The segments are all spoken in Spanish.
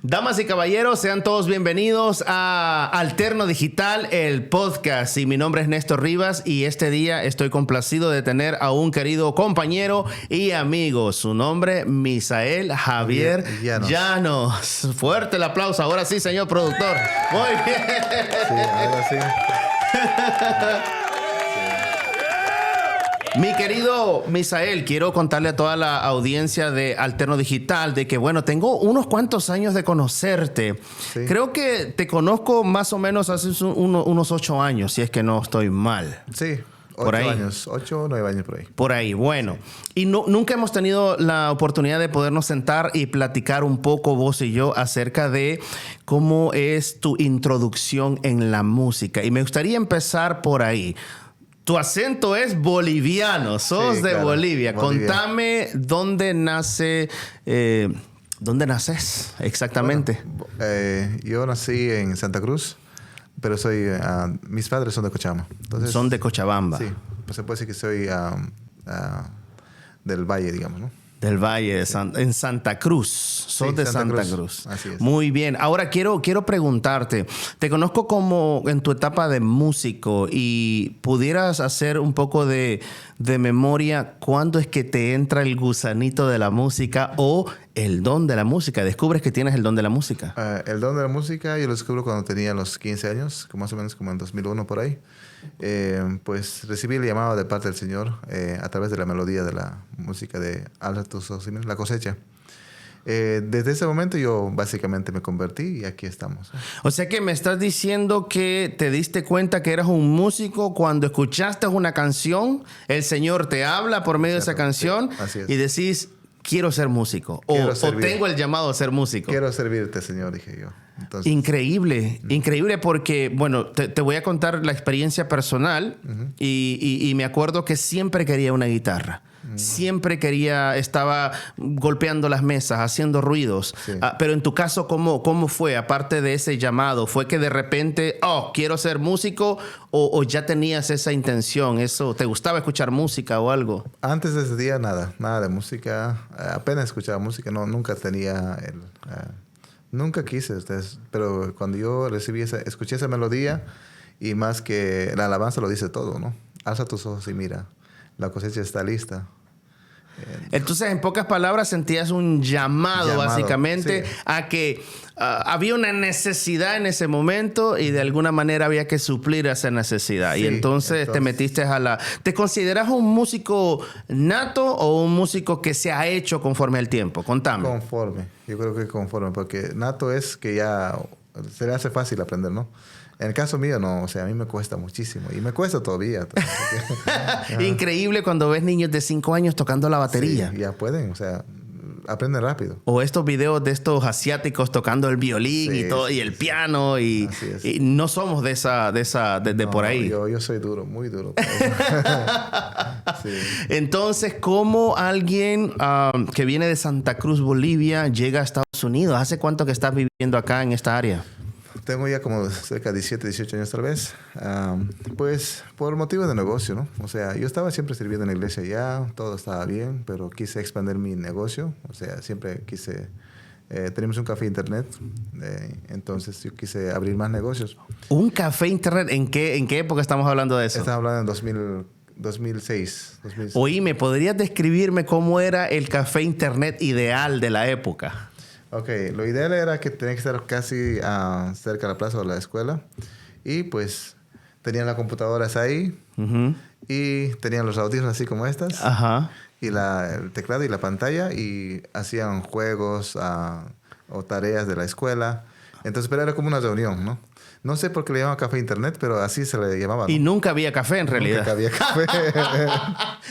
Damas y caballeros, sean todos bienvenidos a Alterno Digital, el podcast. Y mi nombre es Néstor Rivas y este día estoy complacido de tener a un querido compañero y amigo. Su nombre, Misael Javier Llanos. Fuerte el aplauso. Ahora sí, señor productor. Muy bien. Sí, ahora sí. Mi querido Misael, quiero contarle a toda la audiencia de Alterno Digital de que, bueno, tengo unos cuantos años de conocerte. Sí. Creo que te conozco más o menos hace unos 8 años, si es que no estoy mal. Sí, 8 años, 8 o 9 años por ahí. Por ahí, bueno. Sí. Y nunca hemos tenido la oportunidad de podernos sentar y platicar un poco, vos y yo, acerca de cómo es tu introducción en la música. Y me gustaría empezar por ahí. Tu acento es boliviano, sos de Bolivia. Contame dónde nace, dónde naces exactamente. Bueno, yo nací en Santa Cruz, pero mis padres son de Cochabamba. Entonces, son de Cochabamba. Sí, pues se puede decir que soy del Valle, digamos, ¿no? Del Valle, en Santa Cruz. Sos de Santa Cruz. Así es. Muy bien. Ahora quiero preguntarte. Te conozco como en tu etapa de músico y pudieras hacer un poco de memoria. ¿Cuándo es que te entra el gusanito de la música o el don de la música? ¿Descubres que tienes el don de la música? El don de la música yo lo descubro cuando tenía los 15 años, más o menos como en 2001 por ahí. Pues recibí el llamado de parte del Señor a través de la melodía de la música de Alza tus ojos y mira, La Cosecha. Desde ese momento yo básicamente me convertí y aquí estamos. O sea que me estás diciendo que te diste cuenta que eras un músico cuando escuchaste una canción, el Señor te habla por medio de esa canción, sí, y decís, quiero ser músico o tengo el llamado a ser músico. Quiero servirte, Señor, dije yo. Entonces, increíble porque, bueno, te voy a contar la experiencia personal y me acuerdo que siempre quería una guitarra. Siempre estaba golpeando las mesas, haciendo ruidos. Sí. Pero en tu caso, ¿cómo fue? Aparte de ese llamado, ¿fue que de repente, quiero ser músico o ya tenías esa intención? ¿Te gustaba escuchar música o algo? Antes de ese día, nada de música. Apenas escuchaba música, nunca tenía nunca quise, pero cuando yo escuché esa melodía y más que la alabanza lo dice todo, ¿no? Alza tus ojos y mira, la cosecha está lista. Entonces, en pocas palabras, sentías un llamado básicamente, sí, a que había una necesidad en ese momento y de alguna manera había que suplir esa necesidad. Sí, y entonces te metiste ¿Te consideras un músico nato o un músico que se ha hecho conforme al tiempo? Contame. Conforme. Yo creo que conforme, porque nato es que ya se le hace fácil aprender, ¿no? En el caso mío, no. O sea, a mí me cuesta muchísimo. Y me cuesta todavía. Increíble cuando ves niños de 5 años tocando la batería. Sí, ya pueden. O sea, aprenden rápido. O estos videos de estos asiáticos tocando el violín y todo, y el piano. Y no somos de por ahí. Yo soy duro, muy duro. Sí. Entonces, ¿cómo alguien que viene de Santa Cruz, Bolivia, llega a Estados Unidos? ¿Hace cuánto que estás viviendo acá en esta área? Tengo ya como cerca de 17, 18 años tal vez. Pues por motivos de negocio, ¿no? O sea, yo estaba siempre sirviendo en la iglesia ya, todo estaba bien, pero quise expandir mi negocio. O sea, siempre quise... tenemos un café internet, entonces yo quise abrir más negocios. ¿Un café internet? ¿En qué época estamos hablando de eso? Estamos hablando en 2006. Oíme, ¿podrías describirme cómo era el café internet ideal de la época? Ok, lo ideal era que tenía que estar casi cerca de la plaza o la escuela. Y pues tenían las computadoras ahí. Y tenían los audífonos así como estas. Ajá. Y el teclado y la pantalla. Y hacían juegos o tareas de la escuela. Entonces, pero era como una reunión, ¿no? No sé por qué le llamaban café internet, pero así se le llamaba, ¿no? Y nunca había café en realidad. Nunca había café.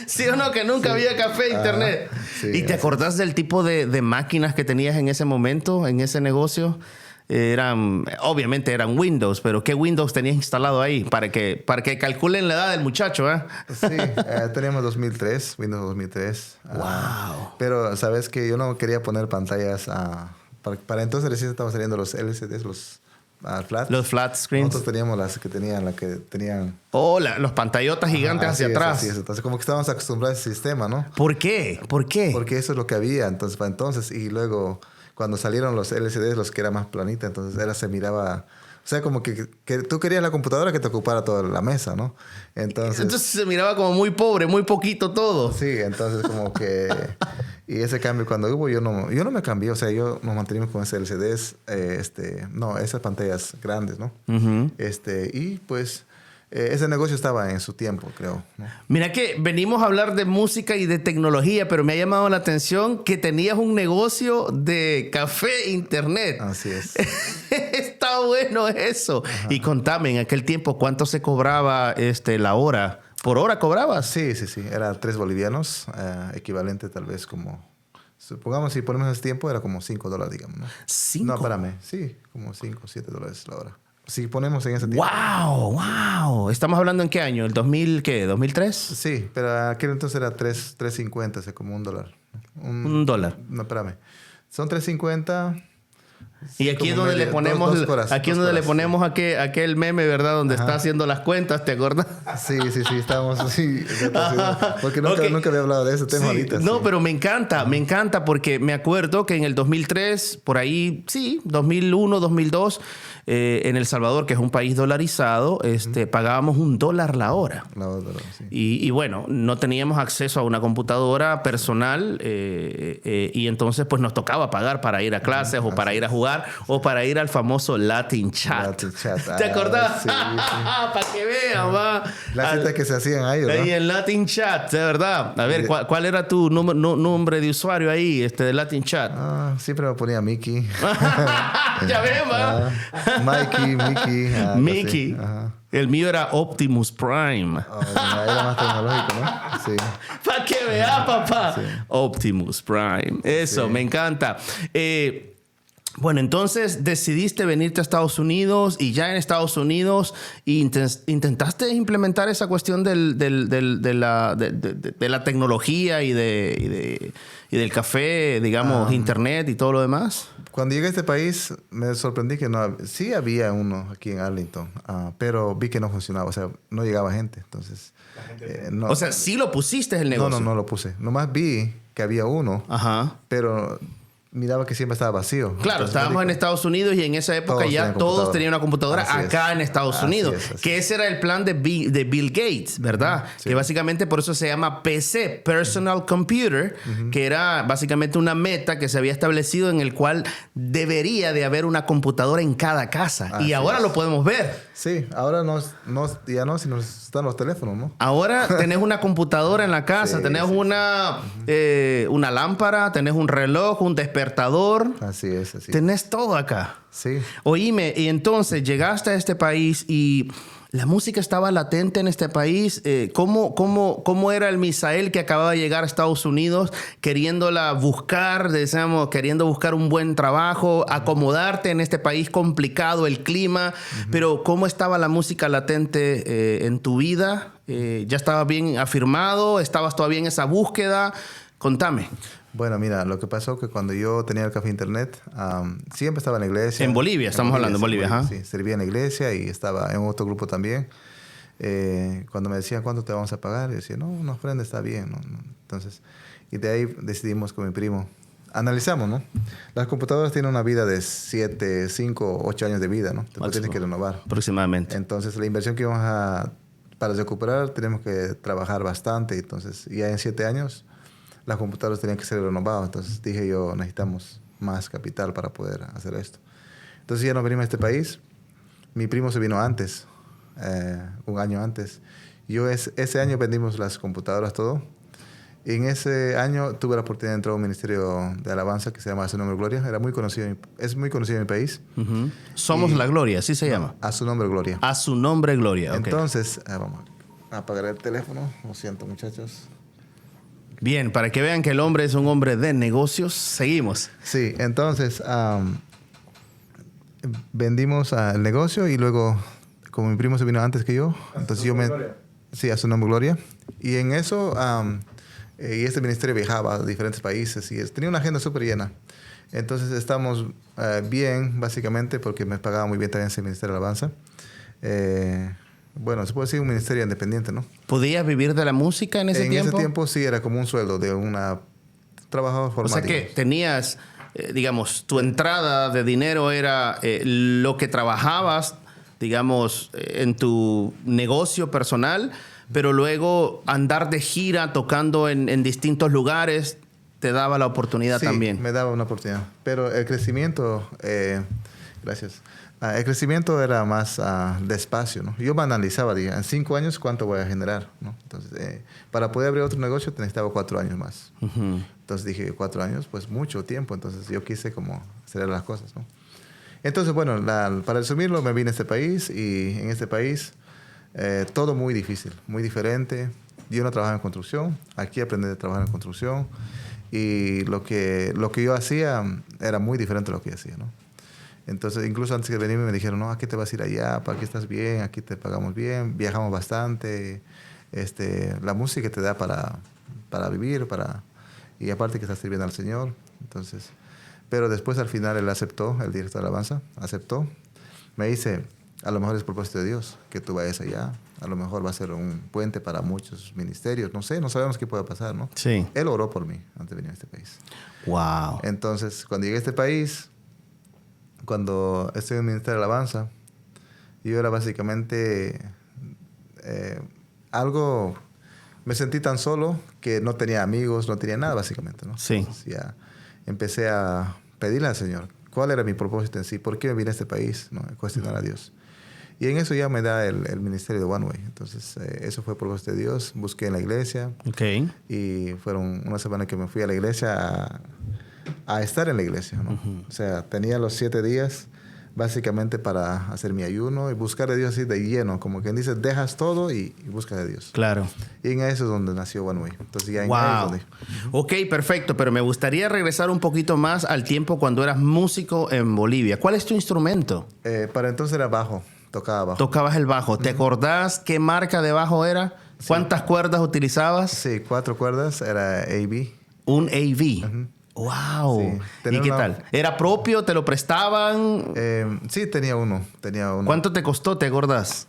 ¿Sí o no? Que nunca había café internet. Sí, ¿Y te acordás del tipo de máquinas que tenías en ese momento, en ese negocio? Obviamente eran Windows, pero ¿qué Windows tenías instalado ahí? Para que calculen la edad del muchacho, ¿eh? Sí, teníamos Windows 2003. ¡Wow! Pero, ¿sabes qué? Yo no quería poner pantallas. Para entonces recién estaban saliendo los LCDs, los flat screens. Nosotros teníamos las que tenían... los pantallotas gigantes hacia atrás. Así es. Entonces, como que estábamos acostumbrados a ese sistema, ¿no? ¿Por qué? Porque eso es lo que había. Entonces, y luego, cuando salieron los LCDs, los que eran más planitas, entonces se miraba... O sea, como que tú querías la computadora que te ocupara toda la mesa, ¿no? Entonces se miraba como muy pobre, muy poquito todo. Sí, entonces como que... Y ese cambio cuando hubo, yo no me cambié. O sea, nos mantenimos con ese LCDs, esas pantallas grandes, ¿no? Uh-huh. Y pues... ese negocio estaba en su tiempo, creo, ¿no? Mira que venimos a hablar de música y de tecnología, pero me ha llamado la atención que tenías un negocio de café internet. Así es. Está bueno eso. Ajá. Y contame, en aquel tiempo, ¿cuánto se cobraba la hora? ¿Por hora cobrabas? Sí. Era 3 bolivianos, equivalente tal vez como... Supongamos, si ponemos ese tiempo, era como $5, digamos, ¿no? ¿5? No, espérame. Sí, como $5 o $7 la hora. Si ponemos en ese tiempo. ¡Wow! ¿Estamos hablando en qué año? ¿El 2000 qué? ¿2003? Sí, pero aquel entonces era 3.50, o sea, como $1. ¿Un dólar? No, espérame. Son 3.50... Y aquí es donde le ponemos, le ponemos aquel meme, ¿verdad? Donde está haciendo las cuentas, ¿te acuerdas? Sí, estábamos así. Porque nunca había hablado de ese tema ahorita. No, pero me encanta porque me acuerdo que en el 2003, por ahí, 2001, 2002, en El Salvador, que es un país dolarizado, pagábamos $1 la hora. Sí. Y bueno, no teníamos acceso a una computadora personal y entonces pues nos tocaba pagar para ir a clases o para ir a jugar o para ir al famoso Latin Chat. ¿Te acordás? Sí. Para que vean, va. Las citas que se hacían ahí, ¿no? Ahí en Latin Chat, de verdad. A ver, ¿cuál era tu nombre de usuario ahí, de Latin Chat? Siempre me ponía Mickey. Ya ves, va. Mickey. Mickey. El mío era Optimus Prime. Era más tecnológico, ¿no? Sí. Para que vea, papá. Sí. Optimus Prime. Eso, me encanta. Bueno, entonces decidiste venirte a Estados Unidos y ya en Estados Unidos intentaste implementar esa cuestión de la tecnología y del café, digamos, internet y todo lo demás. Cuando llegué a este país me sorprendí que sí había uno aquí en Arlington, pero vi que no funcionaba, o sea, no llegaba gente, entonces... O sea, sí lo pusiste el negocio. No lo puse, nomás vi que había uno, pero... miraba que siempre estaba vacío. Claro, entonces, estábamos en Estados Unidos y en esa época ya todos tenían una computadora acá en Estados Unidos. Que ese era el plan de Bill Gates, ¿verdad? Sí. Que básicamente por eso se llama PC, Personal Computer, que era básicamente una meta que se había establecido en el cual debería de haber una computadora en cada casa. Y ahora lo podemos ver. Sí, ahora ya no, sino están los teléfonos, ¿no? Ahora tenés una computadora en la casa, tenés una lámpara, tenés un reloj, un despertador. Así es. Tenés todo acá. Sí. Oíme, y entonces llegaste a este país y la música estaba latente en este país. ¿Cómo era el Misael que acababa de llegar a Estados Unidos queriendo buscar un buen trabajo, acomodarte en este país complicado, el clima? Pero ¿cómo estaba la música latente en tu vida? ¿Ya estaba bien afirmado? ¿Estabas todavía en esa búsqueda? Contame. Bueno, mira, lo que pasó que cuando yo tenía el café internet, siempre estaba en la iglesia. En Bolivia, estamos hablando, en Bolivia. Sí, servía en la iglesia y estaba en otro grupo también. Cuando me decían, ¿cuánto te vamos a pagar? Yo decía, no, una ofrenda está bien. ¿No? Entonces, y de ahí decidimos con mi primo, analizamos, ¿no? Las computadoras tienen una vida de 7, 5, 8 años de vida, ¿no? Después tienes que renovar. Aproximadamente. Entonces, la inversión que íbamos para recuperar, tenemos que trabajar bastante. Entonces, ya en 7 años... las computadoras tenían que ser renovadas. Entonces dije yo, necesitamos más capital para poder hacer esto. Entonces ya nos venimos a este país. Mi primo se vino antes, un año antes. Ese año vendimos las computadoras, todo. Y en ese año tuve la oportunidad de entrar a un ministerio de alabanza que se llama A Su Nombre Gloria. Es muy conocido en mi país. Somos la Gloria, así se llama. A Su Nombre Gloria. A Su Nombre Gloria, ok. Entonces, vamos a apagar el teléfono. Lo siento, muchachos. Bien, para que vean que el hombre es un hombre de negocios, seguimos. Sí, entonces vendimos el negocio y luego, como mi primo se vino antes que yo, entonces yo sí, a Su Nombre Gloria. Y en eso, y este ministerio viajaba a diferentes países y tenía una agenda súper llena. Entonces estamos bien, básicamente, porque me pagaba muy bien también ese ministerio de alabanza. Bueno, se puede decir un ministerio independiente, ¿no? ¿Podías vivir de la música en ese tiempo? En ese tiempo sí, era como un sueldo de una trabajador formal. O sea que tenías digamos, tu entrada de dinero era lo que trabajabas, digamos, en tu negocio personal, pero luego andar de gira tocando en distintos lugares te daba la oportunidad también. Sí, me daba una oportunidad. Pero el crecimiento, gracias. El crecimiento era más despacio, ¿no? Yo me analizaba, dije, en 5 años, ¿cuánto voy a generar? ¿No? Entonces, para poder abrir otro negocio, necesitaba 4 años más. Uh-huh. Entonces dije, 4 años, pues mucho tiempo. Entonces yo quise como acelerar las cosas, ¿no? Entonces, bueno, para resumirlo, me vine a este país y en este país todo muy difícil, muy diferente. Yo no trabajaba en construcción, aquí aprendí a trabajar en construcción y lo que yo hacía era muy diferente a lo que yo hacía, ¿no? Entonces, incluso antes de venirme me dijeron, no, aquí te vas a ir allá, para aquí estás bien, aquí te pagamos bien, viajamos bastante, la música te da para vivir, y aparte que estás sirviendo al Señor. Entonces, pero después al final él aceptó, el director de alabanza aceptó. Me dice, a lo mejor es propósito de Dios que tú vayas allá, a lo mejor va a ser un puente para muchos ministerios, no sé, no sabemos qué pueda pasar, ¿no? Sí. Él oró por mí antes de venir a este país. Wow. Entonces, cuando llegué a este país, cuando estoy en el Ministerio de Alabanza, yo era básicamente me sentí tan solo que no tenía amigos, no tenía nada básicamente, ¿no? Sí. Entonces, ya empecé a pedirle al Señor cuál era mi propósito en sí, por qué me vine a este país, ¿no? Cuestionar a Dios. Y en eso ya me da el ministerio de One Way. Entonces, eso fue propósito de Dios. Busqué en la iglesia. Okay. Y fueron una semana que me fui a la iglesia a estar en la iglesia, ¿no? Uh-huh. O sea, tenía los 7 días básicamente para hacer mi ayuno y buscar a Dios así de lleno. Como quien dice, dejas todo y buscas a Dios. Claro. Y en eso es donde nació One Way. Entonces ya en wow. ahí es donde... Ok, perfecto. Pero me gustaría regresar un poquito más al tiempo cuando eras músico en Bolivia. ¿Cuál es tu instrumento? Para entonces era bajo. Tocaba bajo. Tocabas el bajo. ¿Te acordás qué marca de bajo era? Sí. ¿Cuántas cuerdas utilizabas? Sí, 4 cuerdas. Era AB. Un AV. Uh-huh. Wow. Sí. ¿Y qué tal? ¿Era propio? ¿Te lo prestaban? Sí, tenía uno. ¿Cuánto te costó? ¿Te acordás?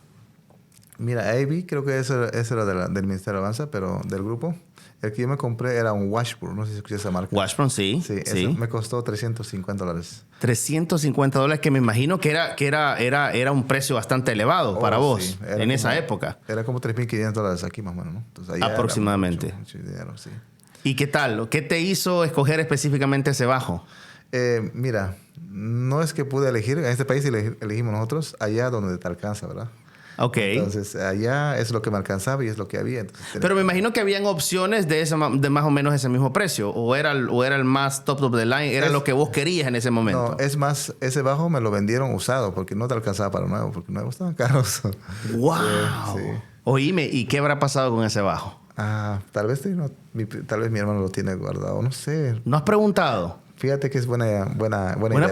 Mira, AB creo que eso era del Ministerio de Alabanza, pero del grupo. El que yo me compré era un Washburn. No sé si escuché esa marca. Washburn, sí. Sí, eso me costó $350. $350 que me imagino que era un precio bastante elevado para vos sí. en esa época. Era como $3,500 aquí más o menos, ¿no? Entonces, allá aproximadamente. Mucho dinero, sí. ¿Y qué tal? ¿Qué te hizo escoger específicamente ese bajo? Mira, no es que pude elegir. En este país elegimos nosotros allá donde te alcanza, ¿verdad? Ok. Entonces, allá es lo que me alcanzaba y es lo que había. Entonces, pero me imagino que habían opciones de más o menos ese mismo precio. ¿O era el más top of the line? ¿Era lo que vos querías en ese momento? No, es más, ese bajo me lo vendieron usado porque no te alcanzaba para nuevo, porque nuevos estaban caros. ¡Wow! Sí. Oíme, ¿y qué habrá pasado con ese bajo? Tal vez mi hermano lo tiene guardado, no sé. ¿No has preguntado? Fíjate que es buena idea.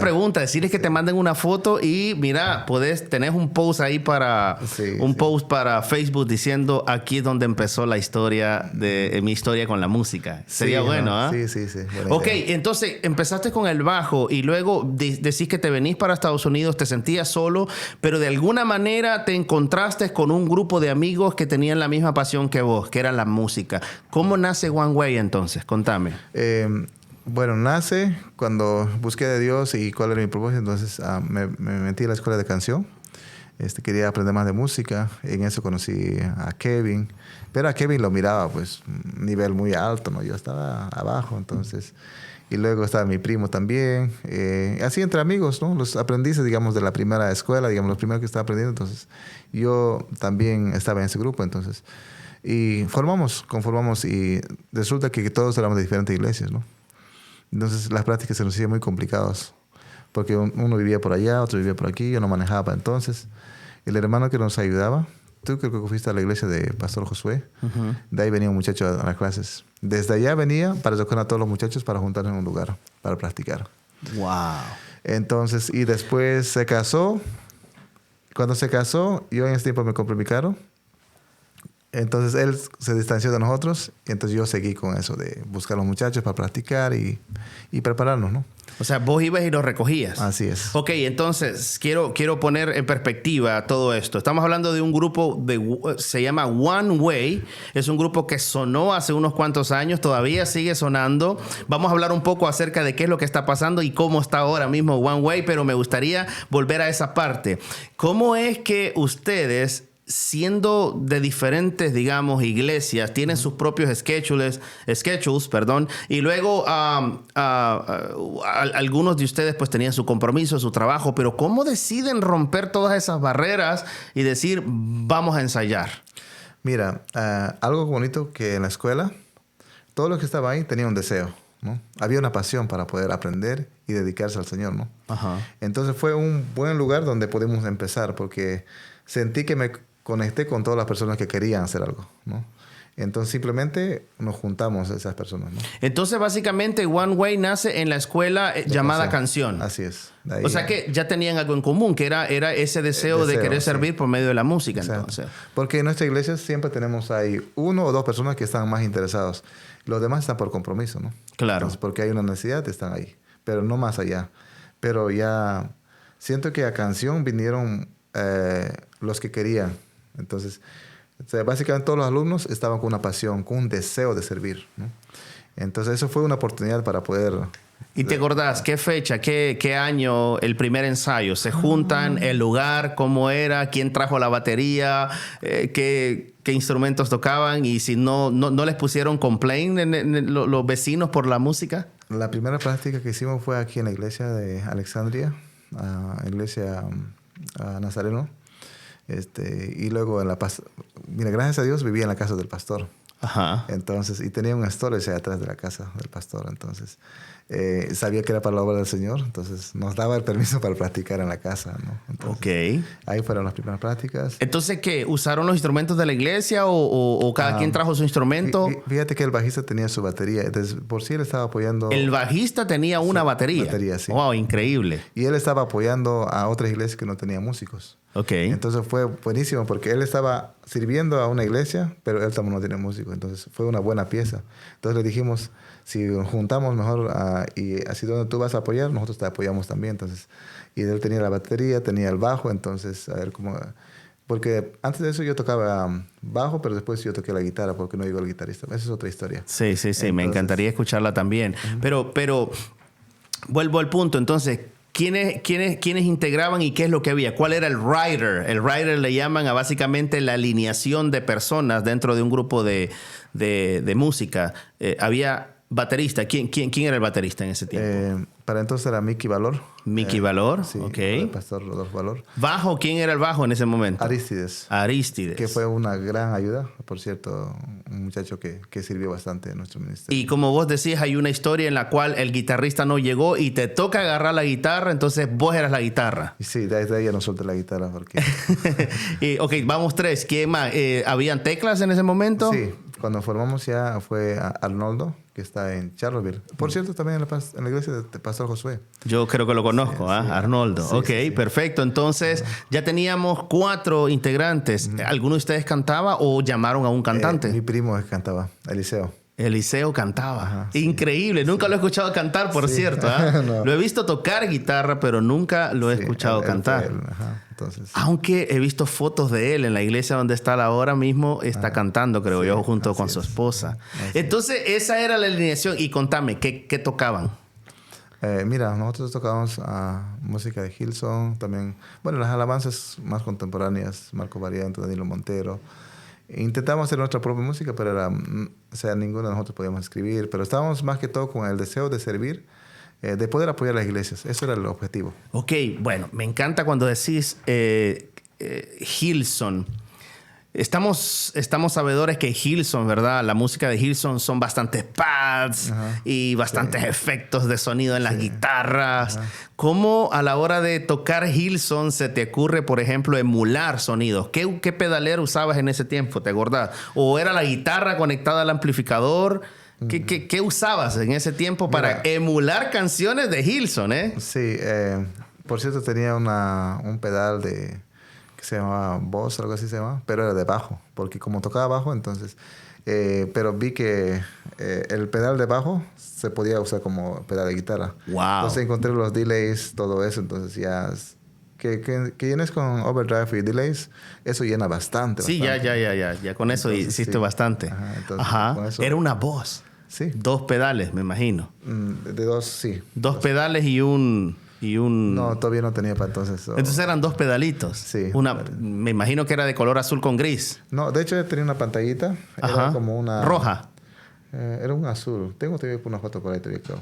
Pregunta. Decirles que te manden una foto y mira, tenés un post ahí post para Facebook diciendo aquí es donde empezó la historia de mi historia con la música. Sería bueno, ¿ah? Sí. Ok, entonces empezaste con el bajo y luego decís que te venís para Estados Unidos, te sentías solo, pero de alguna manera te encontraste con un grupo de amigos que tenían la misma pasión que vos, que era la música. ¿Cómo nace One Way entonces? Contame. Bueno, nace cuando busqué de Dios y cuál era mi propósito. Entonces me metí a la escuela de canción. Quería aprender más de música. En eso conocí a Kevin. Pero a Kevin lo miraba, pues, un nivel muy alto, ¿no? Yo estaba abajo, entonces... Y luego estaba mi primo también. Así entre amigos, ¿no? Los aprendices, digamos, de la primera escuela, digamos, los primeros que estaba aprendiendo. Entonces, yo también estaba en ese grupo, entonces... Y conformamos y resulta que todos éramos de diferentes iglesias, ¿no? Entonces las prácticas se nos hacían muy complicadas porque uno vivía por allá, otro vivía por aquí, yo no manejaba para entonces. El hermano que nos ayudaba, tú creo que fuiste a la iglesia de Pastor Josué, uh-huh. De ahí venía un muchacho a las clases. Desde allá venía para recoger a todos los muchachos para juntarnos en un lugar, para practicar. ¡Wow! Entonces, y después se casó. Cuando se casó, yo en ese tiempo me compré mi carro. Entonces él se distanció de nosotros y entonces yo seguí con eso de buscar a los muchachos para practicar y prepararnos, ¿no? O sea, vos ibas y los recogías. Así es. Ok, entonces quiero poner en perspectiva todo esto. Estamos hablando de un grupo se llama One Way. Es un grupo que sonó hace unos cuantos años, todavía sigue sonando. Vamos a hablar un poco acerca de qué es lo que está pasando y cómo está ahora mismo One Way, pero me gustaría volver a esa parte. ¿Cómo es que ustedes, siendo de diferentes, digamos, iglesias, tienen sus propios schedules, y luego algunos de ustedes pues tenían su compromiso, su trabajo, pero cómo deciden romper todas esas barreras y decir, vamos a ensayar? Mira, algo bonito que en la escuela, todo lo que estaba ahí tenía un deseo, ¿no? Había una pasión para poder aprender y dedicarse al Señor, ¿no? Ajá. Entonces fue un buen lugar donde pudimos empezar, porque sentí que me conecté con todas las personas que querían hacer algo, ¿no? Entonces simplemente nos juntamos esas personas, ¿no? Entonces básicamente One Way nace en la escuela llamada Canción. Así es. O sea que ya tenían algo en común, que era ese deseo de querer servir por medio de la música. Exacto. Entonces. Porque en nuestra iglesia siempre tenemos ahí 1 o 2 personas que están más interesados. Los demás están por compromiso, ¿no? Claro. Entonces, porque hay una necesidad, están ahí. Pero no más allá. Pero ya siento que a Canción vinieron los que querían. Entonces, básicamente todos los alumnos estaban con una pasión, con un deseo de servir, ¿no? Entonces, eso fue una oportunidad para poder... ¿Y te acordás qué fecha, qué año, el primer ensayo? ¿Se juntan? ¿El lugar? ¿Cómo era? ¿Quién trajo la batería? ¿Qué instrumentos tocaban? Y si no les pusieron complaint los vecinos por la música. La primera práctica que hicimos fue aquí en la iglesia de Alexandria, iglesia Nazareno. Y luego mira, gracias a Dios vivía en la casa del pastor. Ajá. Entonces, y tenía un storage atrás de la casa del pastor. Entonces, sabía que era para la obra del Señor. Entonces, nos daba el permiso para practicar en la casa, ¿no? Entonces, ahí fueron las primeras prácticas. Entonces, ¿qué? ¿Usaron los instrumentos de la iglesia o cada quien trajo su instrumento? Fíjate que el bajista tenía su batería. Entonces, por sí él estaba apoyando... El bajista tenía una batería. Batería, sí. Wow, increíble. Y él estaba apoyando a otras iglesias que no tenían músicos. Okay. Entonces fue buenísimo porque él estaba sirviendo a una iglesia, pero él también no tiene músico. Entonces fue una buena pieza. Entonces le dijimos, si nos juntamos mejor y así donde tú vas a apoyar, nosotros te apoyamos también. Entonces, y él tenía la batería, tenía el bajo, entonces a ver cómo... Porque antes de eso yo tocaba bajo, pero después yo toqué la guitarra porque no llegó el guitarrista. Esa es otra historia. Sí. Entonces, me encantaría escucharla también. Pero vuelvo al punto. Entonces, ¿quiénes integraban y qué es lo que había? ¿Cuál era el rider? El rider le llaman a básicamente la alineación de personas dentro de un grupo de música. Había baterista. ¿Quién era el baterista en ese tiempo? Para entonces era Mickey Valor. Mickey Valor, sí, ok. El pastor Rodolfo Valor. ¿Bajo? ¿Quién era el bajo en ese momento? Aristides. Que fue una gran ayuda. Por cierto, un muchacho que sirvió bastante en nuestro ministerio. Y como vos decís, hay una historia en la cual el guitarrista no llegó y te toca agarrar la guitarra, entonces vos eras la gutarra. Y sí, de ahí ya no solté la guitarra porque... Ok, vamos 3. ¿Quién más? ¿Habían teclas en ese momento? Sí, cuando formamos ya fue Arnoldo, que está en Charlottesville. Por cierto, también en la iglesia del pastor Josué. Yo creo que lo conozco, sí. Arnoldo. Sí, ok, sí. Perfecto. Entonces, ya teníamos 4 integrantes. ¿Alguno de ustedes cantaba o llamaron a un cantante? Mi primo cantaba, Eliseo. Eliseo cantaba. Ajá, increíble. Sí. Nunca lo he escuchado cantar, por cierto. No. Lo he visto tocar guitarra, pero nunca lo he escuchado cantar. Entonces, aunque he visto fotos de él en la iglesia donde está ahora mismo, está cantando, creo yo, junto con su esposa. Entonces, esa era la alineación. Y contame, ¿qué tocaban? Mira, nosotros tocábamos música de Hillsong, también, bueno, las alabanzas más contemporáneas, Marco Variante, Danilo Montero. Intentamos hacer nuestra propia música, pero ninguno de nosotros podíamos escribir, pero estábamos más que todo con el deseo de servir, de poder apoyar a las iglesias. Eso era el objetivo. Ok, bueno, me encanta cuando decís Hillsong. Estamos sabedores que Hillsong, ¿verdad? La música de Hillsong son bastantes pads y bastantes efectos de sonido en las guitarras. ¿Cómo a la hora de tocar Hillsong se te ocurre, por ejemplo, emular sonidos? ¿Qué pedalera usabas en ese tiempo? ¿Te acordás? ¿O era la guitarra conectada al amplificador? ¿Qué usabas en ese tiempo para emular canciones de Hillsong, Sí, por cierto, tenía un pedal que se llamaba Boss, algo así se llama, pero era de bajo, porque como tocaba bajo, entonces pero vi que el pedal de bajo se podía usar como pedal de guitarra. Wow. Entonces encontré los delays, todo eso. Entonces ya... Que llenes con overdrive y delays, eso llena bastante. Sí, bastante. ya con eso Entonces, hiciste sí. bastante. Ajá, entonces, Ajá. con eso- Era una voz. Sí. 2 pedales, me imagino. De dos, sí. 2 pedales y un... No, todavía no tenía para entonces. Entonces eran 2 pedalitos. Sí. Me imagino que era de color azul con gris. No, de hecho tenía una pantallita. Ajá. Era como una... Roja. Era un azul. Tengo todavía una foto por ahí, todavía creo.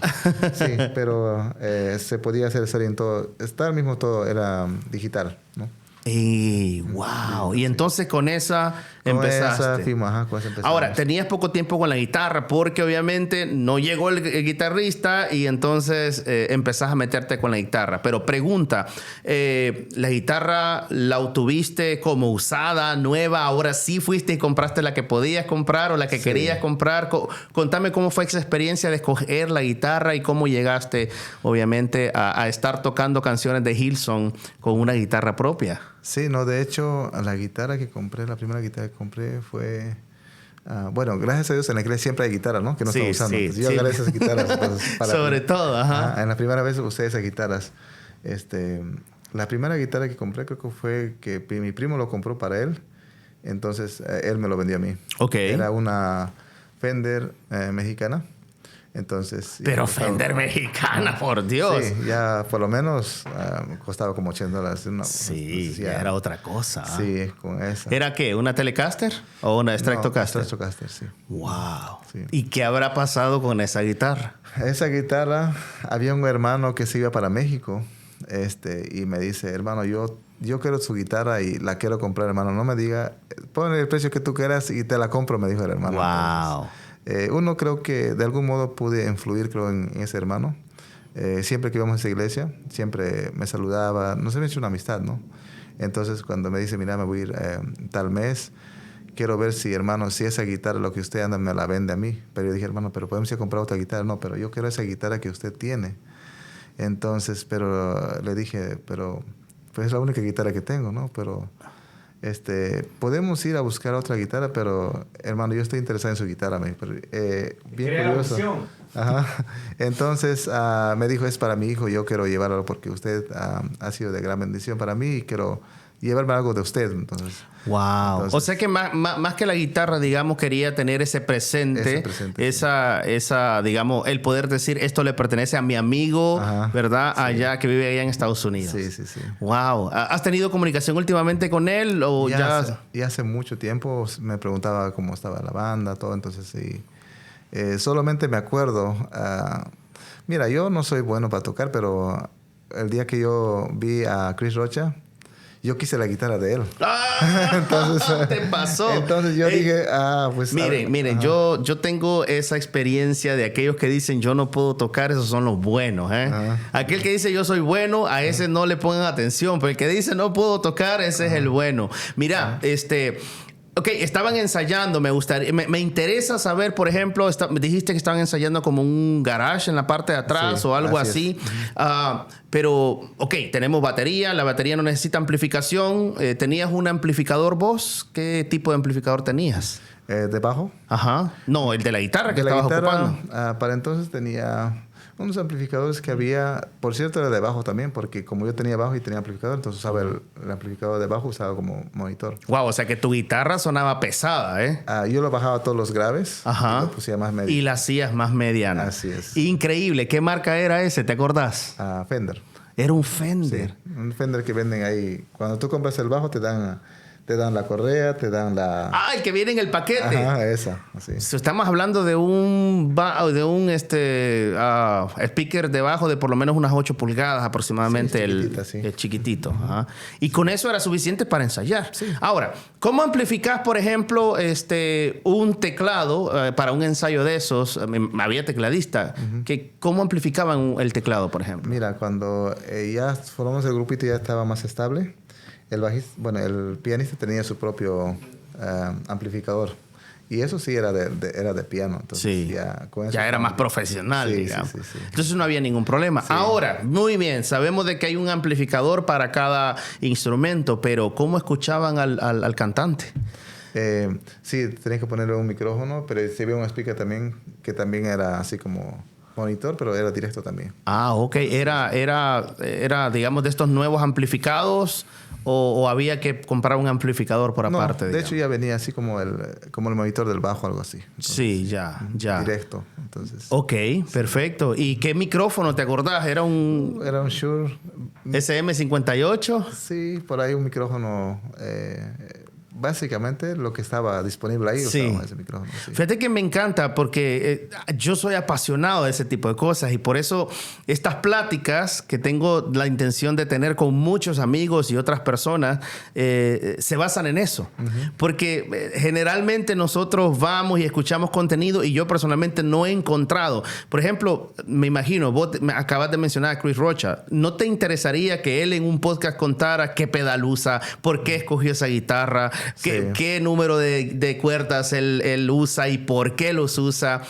Sí, pero se podía hacer salir en todo. Está al mismo todo, era digital, ¿no? Y wow. Y entonces con esa Con empezaste. esa firma, ajá, con esa empezamos. Ahora, tenías poco tiempo con la guitarra porque obviamente no llegó el guitarrista y entonces empezás a meterte con la guitarra. Pero pregunta, ¿la guitarra la obtuviste como usada, nueva? ¿Ahora sí fuiste y compraste la que podías comprar o la que querías comprar? Contame cómo fue esa experiencia de escoger la guitarra y cómo llegaste obviamente a estar tocando canciones de Hillsong con una guitarra propia. Sí, no, de hecho, la guitarra que compré, la primera guitarra que compré fue... bueno, gracias a Dios en la iglesia siempre hay guitarras, ¿no? Que no estamos usando. Sí, Entonces, yo agarré esas guitarras. Entonces, Sobre todo, ajá. En la primera vez usé esas guitarras. La primera guitarra que compré creo que fue que mi primo lo compró para él. Entonces, él me lo vendió a mí. Ok. Era una Fender mexicana. Entonces... Pero Fender mexicana, por Dios. Sí, ya por lo menos costaba como $80. Sí, entonces, ya era otra cosa. Sí, con esa. ¿Era qué? ¿Una Telecaster o una Stratocaster? No, Stratocaster, sí. Wow. Sí. ¿Y qué habrá pasado con esa guitarra? Esa guitarra, había un hermano que se iba para México y me dice, hermano, yo quiero su guitarra y la quiero comprar, hermano. No me diga, pon el precio que tú quieras y te la compro, me dijo el hermano. Wow. Entonces, uno creo que de algún modo pude influir, creo, en ese hermano. Siempre que íbamos a esa iglesia, siempre me saludaba. Nos hemos hecho una amistad, ¿no? Entonces, cuando me dice, mira, me voy a ir tal mes, quiero ver si, hermano, si esa guitarra, lo que usted anda, me la vende a mí. Pero yo dije, hermano, pero podemos ir a comprar otra guitarra. No, pero yo quiero esa guitarra que usted tiene. Entonces, pero le dije, pero pues es la única guitarra que tengo, ¿no? Pero... podemos ir a buscar otra guitarra, pero hermano, yo estoy interesado en su guitarra. Bien curioso. Ajá. Entonces me dijo, es para mi hijo, yo quiero llevarlo porque usted ha sido de gran bendición para mí y quiero llevarme algo de usted. Entonces, O sea que más que la guitarra, digamos, quería tener ese presente, esa, digamos, el poder decir, esto le pertenece a mi amigo, ajá, ¿verdad? Sí. Allá, que vive allá en Estados Unidos. Sí. Wow. ¿Has tenido comunicación últimamente con él o ya? Hace mucho tiempo me preguntaba cómo estaba la banda, todo. Entonces, sí. Solamente me acuerdo... mira, yo no soy bueno para tocar, pero el día que yo vi a Chris Rocha, yo quise la guitarra de él. Entonces, te pasó. Entonces yo dije, pues... Miren, yo tengo esa experiencia de aquellos que dicen yo no puedo tocar, esos son los buenos. Aquel que dice yo soy bueno, a ese no le pongan atención, pero el que dice no puedo tocar, ese es el bueno. Mira, ok, estaban ensayando, me interesa saber, por ejemplo, dijiste que estaban ensayando como un garage en la parte de atrás o algo así. Pero, ok, tenemos batería, la batería no necesita amplificación. ¿Tenías un amplificador vos? ¿Qué tipo de amplificador tenías? ¿De bajo? Ajá. No, el de la guitarra que estabas ocupando. Para entonces tenía unos amplificadores que había, por cierto, era de bajo también, porque como yo tenía bajo y tenía amplificador, entonces usaba el amplificador de bajo, usaba como monitor. Wow, o sea que tu guitarra sonaba pesada, ¿eh? Yo lo bajaba todos los graves. Ajá. Y lo pusía más medio. Y la hacías más mediana. Así es. Increíble. ¿Qué marca era ese? ¿Te acordás? Fender. Era un Fender. Sí, un Fender que venden ahí. Cuando tú compras el bajo, te dan la correa, te dan la... El que viene en el paquete. Ajá, esa. Así. Estamos hablando de un speaker de bajo de por lo menos unas 8 pulgadas aproximadamente. Sí. El chiquitito. Ajá. Y con eso era suficiente para ensayar. Sí. Ahora, ¿cómo amplificás, por ejemplo, un teclado para un ensayo de esos? Había tecladista. ¿Cómo amplificaban el teclado, por ejemplo? Mira, cuando ya formamos el grupito ya estaba más estable. El pianista tenía su propio amplificador. Y eso sí era de piano. Entonces, sí. Ya era más profesional, digamos. Sí. Entonces no había ningún problema. Sí. Ahora, muy bien, sabemos de que hay un amplificador para cada instrumento, pero ¿cómo escuchaban al cantante? Sí, tenías que ponerle un micrófono, pero se ve un speaker también, que también era así como monitor, pero era directo también. Ah, ok. Era, digamos, de estos nuevos amplificados o había que comprar un amplificador por aparte. No, de hecho ya venía así como el monitor del bajo, algo así. Entonces, sí, ya. Directo, entonces. Ok, perfecto. ¿Y qué micrófono te acordás? ¿Era un Shure SM58? Sí, por ahí un micrófono. Básicamente lo que estaba disponible ahí usaba ese micrófono. Sí. Fíjate que me encanta porque yo soy apasionado de ese tipo de cosas y por eso estas pláticas que tengo la intención de tener con muchos amigos y otras personas se basan en eso. Porque generalmente nosotros vamos y escuchamos contenido y yo personalmente no he encontrado. Por ejemplo, me imagino, vos acabas de mencionar a Chris Rocha. ¿No te interesaría que él en un podcast contara qué pedal usa, por qué escogió esa guitarra? ¿Qué número de cuerdas él usa y por qué los usa?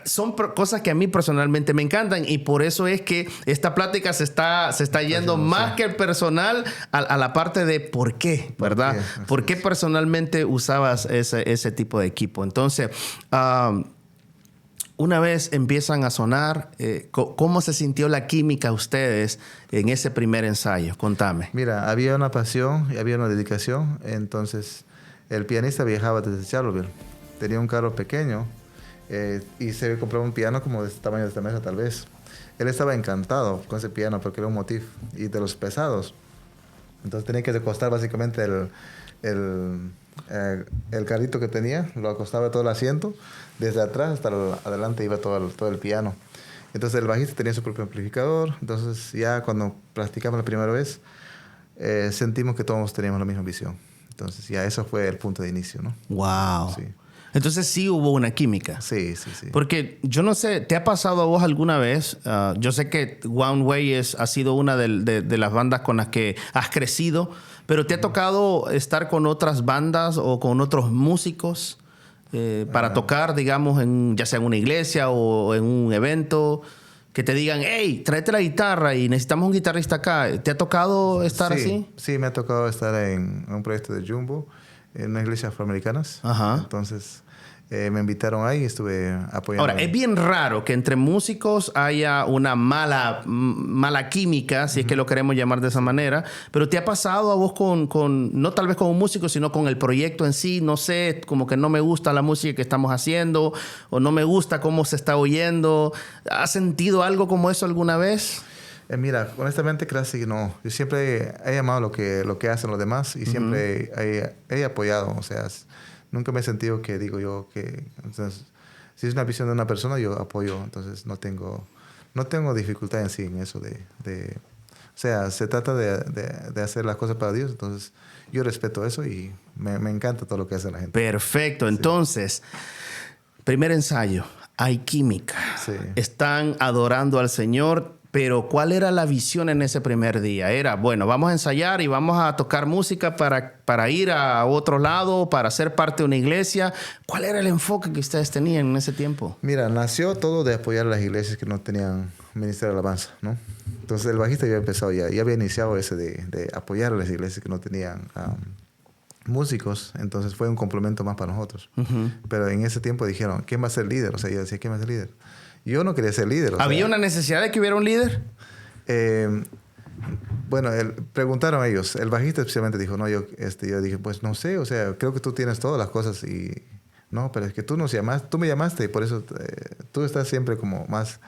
Son cosas que a mí personalmente me encantan y por eso es que esta plática se está yendo más que el personal a la parte de por qué, ¿verdad? ¿Por qué personalmente usabas ese tipo de equipo? Entonces, una vez empiezan a sonar, ¿cómo se sintió la química a ustedes en ese primer ensayo? Contame. Mira, había una pasión y había una dedicación. Entonces, el pianista viajaba desde Charlottesville. Tenía un carro pequeño y se compró un piano como de este tamaño de esta mesa, tal vez. Él estaba encantado con ese piano porque era un Motif y de los pesados. Entonces, tenía que recostar básicamente el carrito que tenía, lo acostaba todo el asiento. Desde atrás hasta adelante iba todo el piano. Entonces el bajista tenía su propio amplificador. Entonces ya cuando practicamos la primera vez, sentimos que todos teníamos la misma visión. Entonces ya eso fue el punto de inicio, ¿no? Wow. Sí. Entonces sí hubo una química. Sí. Porque yo no sé, ¿te ha pasado a vos alguna vez? Yo sé que One Way ha sido una de las bandas con las que has crecido, pero ¿te ha tocado estar con otras bandas o con otros músicos para tocar, digamos, ya sea en una iglesia o en un evento, que te digan, hey, tráete la guitarra y necesitamos un guitarrista acá? ¿Te ha tocado estar así? Sí, me ha tocado estar en un proyecto de Jumbo, en una iglesia afroamericanas. Ajá. Entonces me invitaron ahí y estuve apoyando. Ahora, es bien raro que entre músicos haya una mala química, si es que lo queremos llamar de esa manera, pero ¿te ha pasado a vos no tal vez con un músico, sino con el proyecto en sí? No sé, como que no me gusta la música que estamos haciendo o no me gusta cómo se está oyendo. ¿Has sentido algo como eso alguna vez? Mira, honestamente creo que no. Yo siempre he amado lo que hacen los demás y siempre he apoyado. O sea, nunca me he sentido que digo yo que... Entonces, si es una visión de una persona, yo apoyo. Entonces, no tengo dificultad en sí en eso o sea, se trata de hacer las cosas para Dios. Entonces, yo respeto eso y me encanta todo lo que hace la gente. Perfecto. Entonces, primer ensayo. Hay química. Sí. Están adorando al Señor. Pero ¿cuál era la visión en ese primer día? Era, bueno, vamos a ensayar y vamos a tocar música para ir a otro lado, para ser parte de una iglesia. ¿Cuál era el enfoque que ustedes tenían en ese tiempo? Mira, nació todo de apoyar a las iglesias que no tenían ministerio de alabanza, ¿no? Entonces el bajista ya empezado ya había iniciado ese de apoyar a las iglesias que no tenían músicos. Entonces fue un complemento más para nosotros. Pero en ese tiempo dijeron, ¿quién va a ser líder? O sea, yo decía, ¿quién va a ser líder? Yo no quería ser líder. ¿Había una necesidad de que hubiera un líder? Bueno, preguntaron a ellos. El bajista especialmente dijo, no, yo dije, pues no sé, o sea, creo que tú tienes todas las cosas y... No, pero es que tú me llamaste y por eso tú estás siempre como más...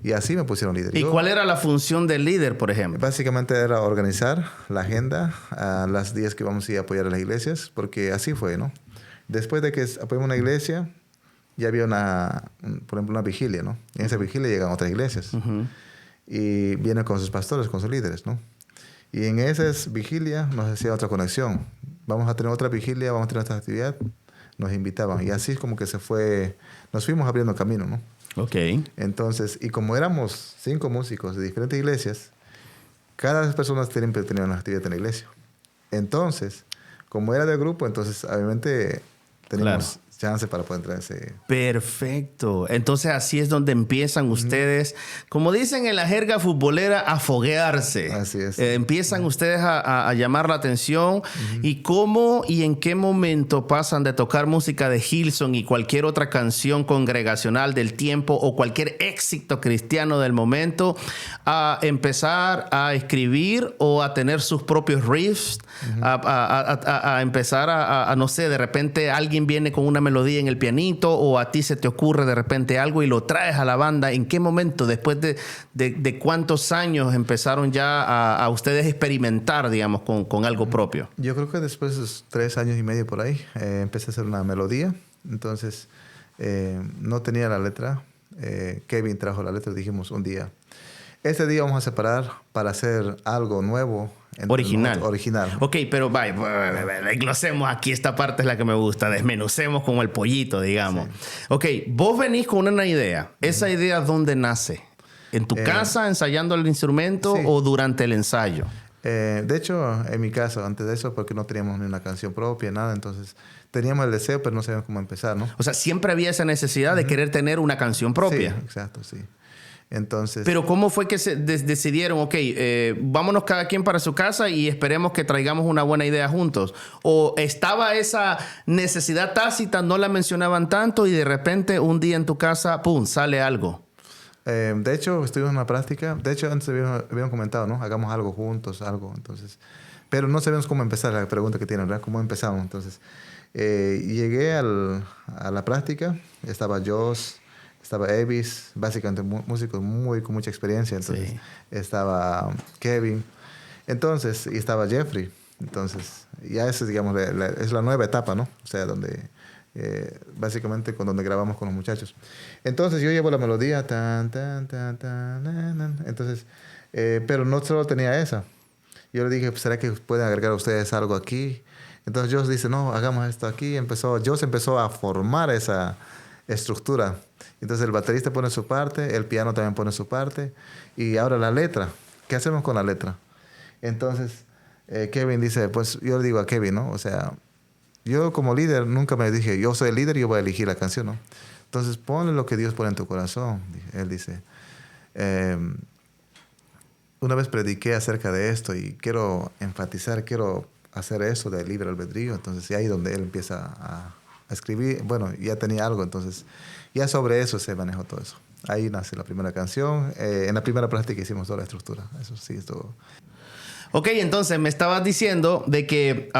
Y así me pusieron líder. ¿Y cuál era la función del líder, por ejemplo? Básicamente era organizar la agenda a las días que vamos a ir a apoyar a las iglesias, porque así fue, ¿no? Después de que apoyamos una iglesia... Ya había por ejemplo, una vigilia, ¿no? En esa vigilia llegan otras iglesias. Y vienen con sus pastores, con sus líderes, ¿no? Y en esas vigilias nos hacía otra conexión. Vamos a tener otra vigilia, vamos a tener otra actividad. Nos invitaban. Y así es como que nos fuimos abriendo camino, ¿no? Ok. Entonces, y como éramos 5 músicos de diferentes iglesias, cada persona siempre tenía una actividad en la iglesia. Entonces, como era del grupo, entonces obviamente teníamos... Claro. chance para poder entrar a ese... Perfecto. Entonces así es donde empiezan ustedes, como dicen en la jerga futbolera, a foguearse. Así es. Empiezan ustedes a llamar la atención. ¿Y cómo y en qué momento pasan de tocar música de Hillsong y cualquier otra canción congregacional del tiempo o cualquier éxito cristiano del momento a empezar a escribir o a tener sus propios riffs? A empezar a, no sé, de repente alguien viene con una melodía en el pianito o a ti se te ocurre de repente algo y lo traes a la banda. ¿En qué momento, después de cuántos años empezaron ya a ustedes experimentar, digamos, con algo propio? Yo creo que después de 3 años y medio por ahí, empecé a hacer una melodía. Entonces, no tenía la letra. Kevin trajo la letra y dijimos un día, este día vamos a separar para hacer algo nuevo. Original. Original. Ok, pero vaya, desglosemos aquí. Esta parte es la que me gusta. Desmenucemos como el pollito, digamos. Sí. Ok, vos venís con una idea. ¿Esa idea dónde nace? ¿En tu casa ensayando el instrumento o durante el ensayo? De hecho, en mi caso, antes de eso, porque no teníamos ni una canción propia, nada. Entonces, teníamos el deseo, pero no sabíamos cómo empezar, ¿no? O sea, siempre había esa necesidad de querer tener una canción propia. Sí, exacto, sí. Entonces, pero ¿cómo fue que se decidieron, ok, vámonos cada quien para su casa y esperemos que traigamos una buena idea juntos? ¿O estaba esa necesidad tácita, no la mencionaban tanto y de repente un día en tu casa, pum, sale algo? De hecho, estuvimos en una práctica. De hecho, antes habíamos comentado, ¿no? Hagamos algo juntos, algo. Entonces, pero no sabíamos cómo empezar, la pregunta que tienen, ¿verdad? ¿Cómo empezamos? Entonces, llegué a la práctica, estaba Joss, estaba Evis, básicamente músicos con mucha experiencia. Entonces, estaba Kevin. Entonces, y estaba Jeffrey. Entonces, ya eso, digamos, es la nueva etapa, ¿no? O sea, donde básicamente con donde grabamos con los muchachos. Entonces, yo llevo la melodía, entonces, pero no solo tenía esa. Yo le dije, ¿será que pueden agregar a ustedes algo aquí? Entonces, Joss dice, no, hagamos esto aquí. Joss empezó a formar esa estructura. Entonces el baterista pone su parte, el piano también pone su parte. Y ahora la letra. ¿Qué hacemos con la letra? Entonces Kevin dice, pues yo le digo a Kevin, ¿no? O sea, yo como líder nunca me dije, yo soy el líder y yo voy a elegir la canción, ¿no? Entonces ponle lo que Dios pone en tu corazón. Él dice, una vez prediqué acerca de esto y quiero enfatizar, quiero hacer eso de libre albedrío. Entonces ahí donde él empieza a escribir, bueno, ya tenía algo, entonces ya sobre eso se manejó todo eso. Ahí nace la primera canción. En la primera práctica hicimos toda la estructura. Eso sí, es todo. Ok, entonces me estabas diciendo de que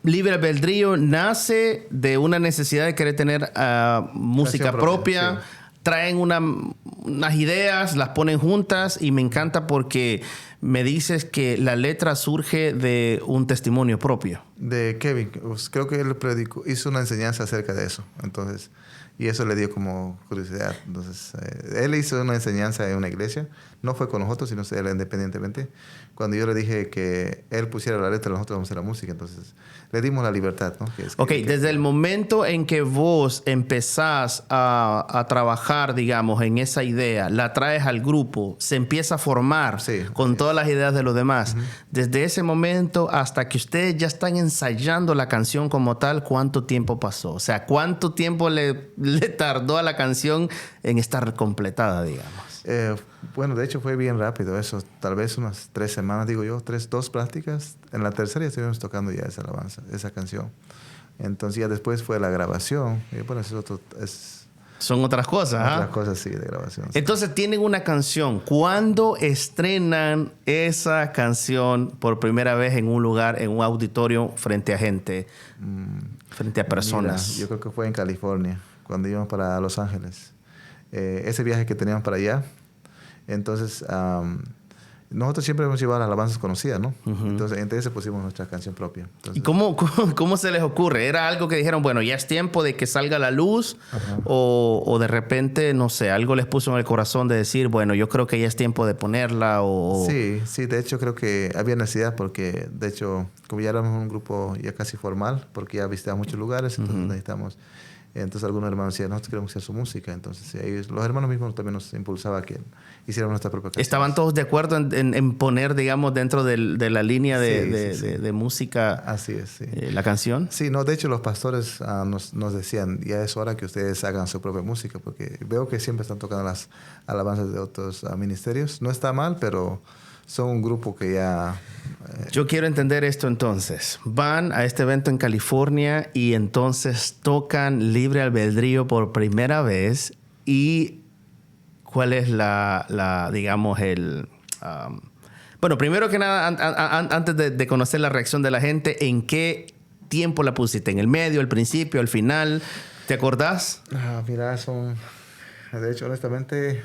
Libre Albedrío nace de una necesidad de querer tener música propia. Sí. Traen unas ideas, las ponen juntas y me encanta porque me dices que la letra surge de un testimonio propio. De Kevin. Pues creo que él hizo una enseñanza acerca de eso. Entonces, y eso le dio como curiosidad. Entonces, él hizo una enseñanza en una iglesia. No fue con nosotros, sino él independientemente. Cuando yo le dije que él pusiera la letra, nosotros vamos a hacer la música. Entonces, le dimos la libertad, ¿no? Desde el momento en que vos empezás a trabajar, digamos, en esa idea, la traes al grupo, se empieza a formar con todas las ideas de los demás. Desde ese momento hasta que ustedes ya están ensayando la canción como tal, ¿cuánto tiempo pasó? O sea, ¿cuánto tiempo le tardó a la canción en estar completada, digamos? Bueno, de hecho fue bien rápido eso. Tal vez unas 3 semanas, digo yo, 2 prácticas. En la tercera ya estuvimos tocando ya esa alabanza, esa canción. Entonces ya después fue la grabación. Y bueno, eso son otras cosas. Otras cosas, sí, de grabación. Sí. Entonces tienen una canción. ¿Cuándo estrenan esa canción por primera vez en un lugar, en un auditorio, frente a gente, frente a personas? Mira, yo creo que fue en California, cuando íbamos para Los Ángeles. Ese viaje que teníamos para allá. Entonces, nosotros siempre hemos llevado las alabanzas conocidas, ¿no? Entonces, entre eso pusimos nuestra canción propia. Entonces, ¿y cómo se les ocurre? ¿Era algo que dijeron, bueno, ya es tiempo de que salga a la luz? O de repente, no sé, algo les puso en el corazón de decir, bueno, yo creo que ya es tiempo de ponerla? Sí, de hecho creo que había necesidad porque, de hecho, como ya éramos un grupo ya casi formal, porque ya visitamos muchos lugares, entonces necesitamos Entonces algunos hermanos decían, nosotros queremos hacer su música. Entonces los hermanos mismos también nos impulsaban a que hiciéramos nuestra propia canción. ¿Estaban todos de acuerdo en poner, digamos, dentro de la línea de música? Así es, sí. ¿La canción? Sí, no, de hecho los pastores nos decían, ya es hora que ustedes hagan su propia música, porque veo que siempre están tocando las alabanzas de otros ministerios. No está mal, pero son un grupo que ya... Yo quiero entender esto entonces. Van a este evento en California y entonces tocan Libre Albedrío por primera vez. ¿Y cuál es digamos, bueno, primero que nada, antes de conocer la reacción de la gente, ¿en qué tiempo la pusiste? ¿En el medio, al principio, al final? ¿Te acordás? Mira, de hecho, honestamente...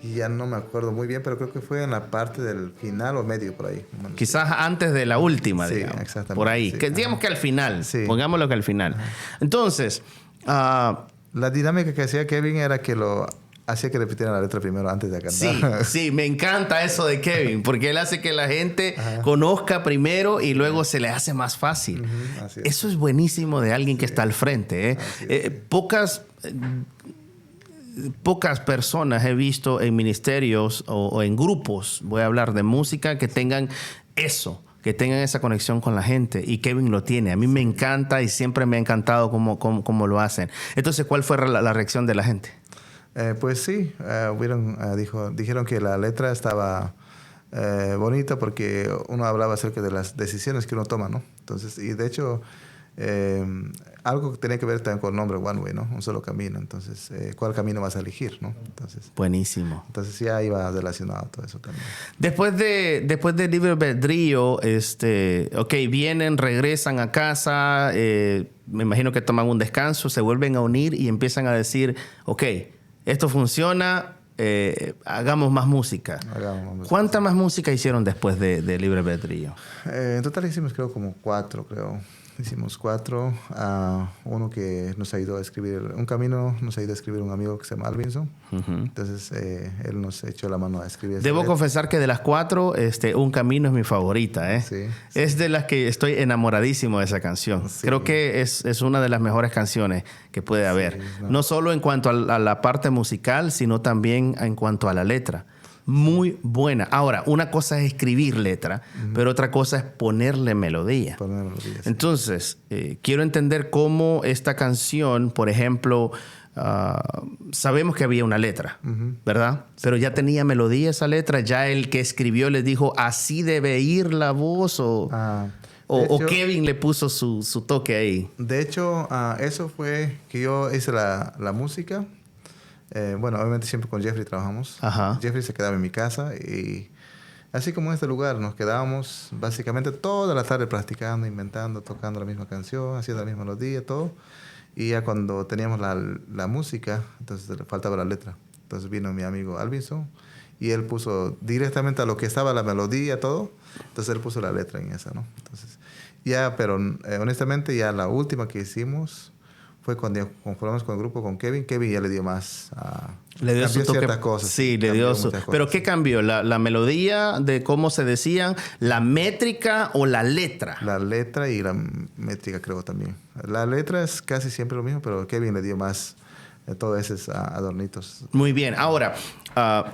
Ya no me acuerdo muy bien, pero creo que fue en la parte del final o medio, por ahí. Bueno, quizás antes de la última, sí, digamos. Exactamente. Por ahí. Sí, Digamos que al final. Sí. Pongámoslo que al final. Entonces... la dinámica que hacía Kevin era que hacía que repitieran la letra primero antes de cantar. Sí, me encanta eso de Kevin, porque él hace que la gente conozca primero y luego se le hace más fácil. Así es. Eso es buenísimo de alguien que está al frente. Pocas personas he visto en ministerios o en grupos, voy a hablar de música, que tengan eso, que tengan esa conexión con la gente. Y Kevin lo tiene. A mí me encanta y siempre me ha encantado cómo lo hacen. Entonces, ¿cuál fue la reacción de la gente? Pues sí, dijeron que la letra estaba bonita porque uno hablaba acerca de las decisiones que uno toma, ¿no? Entonces, y de hecho... algo que tiene que ver también con el nombre One Way, ¿no? Un solo camino. Entonces, ¿cuál camino vas a elegir, no? Entonces, buenísimo. Entonces ya iba relacionado todo eso también. Después de Libre Albedrío, vienen, regresan a casa, me imagino que toman un descanso, se vuelven a unir y empiezan a decir, ok, esto funciona, hagamos más música. ¿Cuánta más música hicieron después de Libre Albedrío? En total hicimos creo como 4, creo. Hicimos 4. Uno que nos ayudó a escribir, un camino nos ayudó a escribir un amigo que se llama Alvinson. Entonces, él nos echó la mano a escribir. Debo confesar que de las 4, Un Camino es mi favorita. Sí. Es de las que estoy enamoradísimo de esa canción. Sí. Creo que es una de las mejores canciones que puede haber. No solo en cuanto a la parte musical, sino también en cuanto a la letra. Muy buena. Ahora, una cosa es escribir letra, pero otra cosa es ponerle melodía. Sí. Entonces, quiero entender cómo esta canción, por ejemplo, sabemos que había una letra, ¿verdad? Pero ya tenía melodía esa letra, ya el que escribió le dijo, así debe ir la voz, o Kevin le puso su toque ahí. De hecho, eso fue que yo hice la música. Bueno, obviamente siempre con Jeffrey trabajamos. Jeffrey se quedaba en mi casa y así como en este lugar nos quedábamos básicamente toda la tarde practicando, inventando, tocando la misma canción, haciendo la misma melodía, todo. Y ya cuando teníamos la música, entonces le faltaba la letra. Entonces vino mi amigo Alvinson y él puso directamente a lo que estaba la melodía, todo. Entonces él puso la letra en esa, ¿no? Entonces, pero honestamente ya la última que hicimos... fue cuando conformamos con el grupo con Kevin. Kevin ya le dio más... le dio su toque. Ciertas cosas. Sí, le dio su... ¿Pero qué cambió? ¿La melodía de cómo se decían? ¿La métrica o la letra? La letra y la métrica creo también. La letra es casi siempre lo mismo, pero Kevin le dio más todos esos adornitos. Muy bien. Ahora,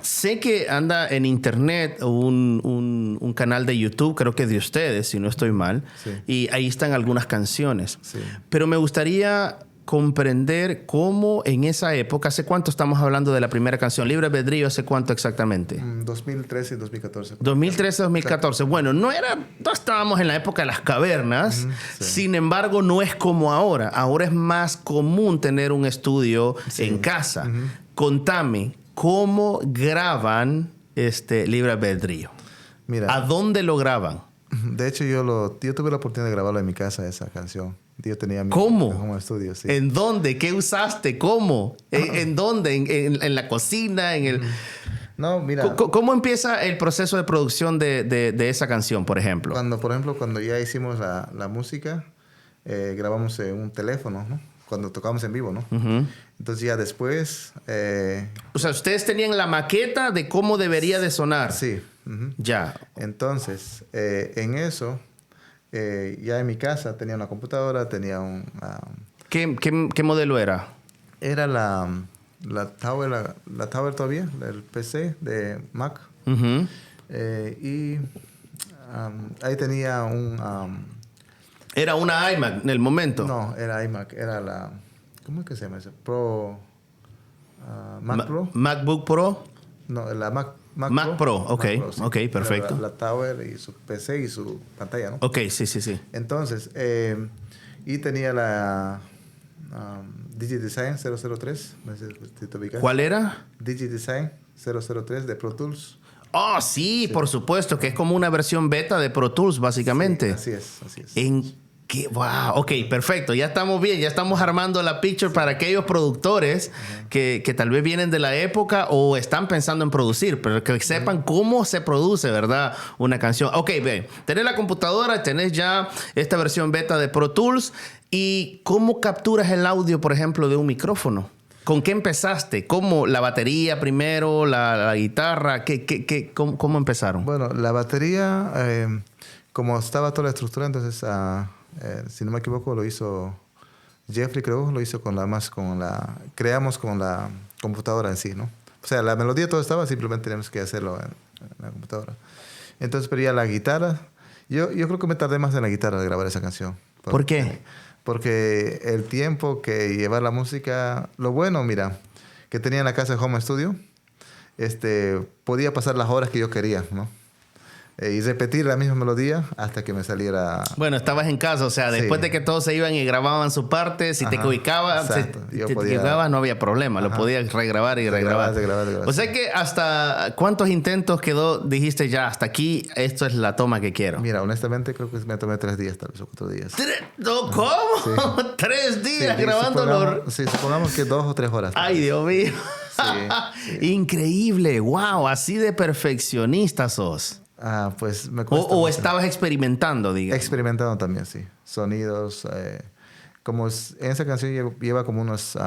sé que anda en internet un canal de YouTube, creo que de ustedes, si no estoy mal. Sí. Y ahí están algunas canciones. Sí. Pero me gustaría... comprender cómo en esa época, ¿hace cuánto estamos hablando de la primera canción? Libre Albedrío, ¿hace cuánto exactamente? 2013 y 2014. 2013-2014. Bueno, no estábamos en la época de las cavernas, sin embargo, no es como ahora. Ahora es más común tener un estudio en casa. Contame, ¿cómo graban Libre Albedrío? Mira, ¿a dónde lo graban? De hecho, yo tuve la oportunidad de grabarlo en mi casa, esa canción. Yo tenía ¿Cómo? estudio, sí. ¿En dónde? ¿Qué usaste? ¿Cómo? ¿En dónde? ¿En la cocina? No, mira. ¿Cómo empieza el proceso de producción de esa canción, por ejemplo? Cuando ya hicimos la música, grabamos en un teléfono, ¿no? Cuando tocamos en vivo, ¿no? Entonces ya después... O sea, ustedes tenían la maqueta de cómo debería de sonar. Sí. Ya. Entonces, en eso... ya en mi casa tenía una computadora, tenía ¿Qué modelo era? Era la Tower todavía, el PC de Mac. Ujú. Y ahí tenía Era una iMac en el momento. no, era iMac, era ¿cómo es que se llama eso? Pro... Mac Pro. MacBook Pro. No, la Mac Mac Pro, ok, Mac Pro, sí. ok, perfecto. La Tower y su PC y su pantalla, ¿no? Ok, sí. Entonces, y tenía la DigiDesign 003, no sé si te ubicas. ¿Cuál era? DigiDesign 003 de Pro Tools. Oh, sí, por supuesto, que es como una versión beta de Pro Tools, básicamente. Sí, así es. ¿En qué? Wow, ok, perfecto. Ya estamos bien, ya estamos armando la picture para aquellos productores que tal vez vienen de la época o están pensando en producir, pero que sepan cómo se produce, ¿verdad? Una canción. Ok, ve, tenés la computadora, tenés ya esta versión beta de Pro Tools. ¿Y cómo capturas el audio, por ejemplo, de un micrófono? ¿Con qué empezaste? ¿Cómo? ¿La batería primero? ¿La guitarra? ¿Cómo empezaron? Bueno, la batería, como estaba toda la estructura, entonces, si no me equivoco, lo hizo Jeffrey, creo, lo hizo creamos con la computadora en sí, ¿no? O sea, la melodía todo estaba, simplemente teníamos que hacerlo en la computadora. Entonces, pero ya la guitarra, yo creo que me tardé más en la guitarra de grabar esa canción. ¿Por qué? Porque el tiempo que llevar la música, lo bueno, mira, que tenía en la casa de home studio, podía pasar las horas que yo quería, ¿no? Y repetir la misma melodía hasta que me saliera... Bueno, estabas en casa, o sea, después de que todos se iban y grababan su parte, si te equivocabas, no había problema, lo podías regrabar y regrabar. O sea que hasta ¿cuántos intentos quedó? Dijiste ya, hasta aquí, esto es la toma que quiero. Mira, honestamente creo que me tomé 3 días, tal vez, o 4 días. ¿Cómo? Sí. 3 días grabándolo. Supongamos que 2 o 3 horas. Ay, Dios mío. Sí. Increíble, wow, así de perfeccionista sos. Pues me cuesta o mucho. estabas experimentando, digamos. Experimentando también, sí. Sonidos. En esa canción lleva como unos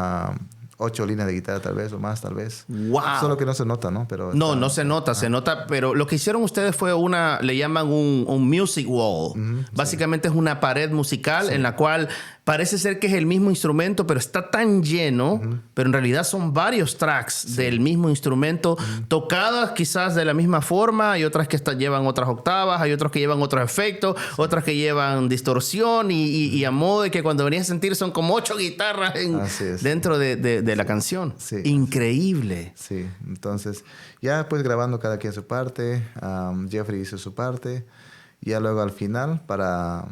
8 líneas de guitarra, tal vez, o más, tal vez. Wow. Solo que no se nota, ¿no? Pero no se nota, se nota. Pero lo que hicieron ustedes fue le llaman un music wall. Básicamente es una pared musical en la cual parece ser que es el mismo instrumento, pero está tan lleno, pero en realidad son varios tracks del mismo instrumento, tocadas quizás de la misma forma. Hay otras que llevan otras octavas, hay otros que llevan otros efectos, otras que llevan distorsión y a modo de que cuando venías a sentir son como 8 guitarras dentro de la canción. Sí. Increíble. Sí, entonces ya pues grabando cada quien su parte, Jeffrey hizo su parte, y ya luego al final para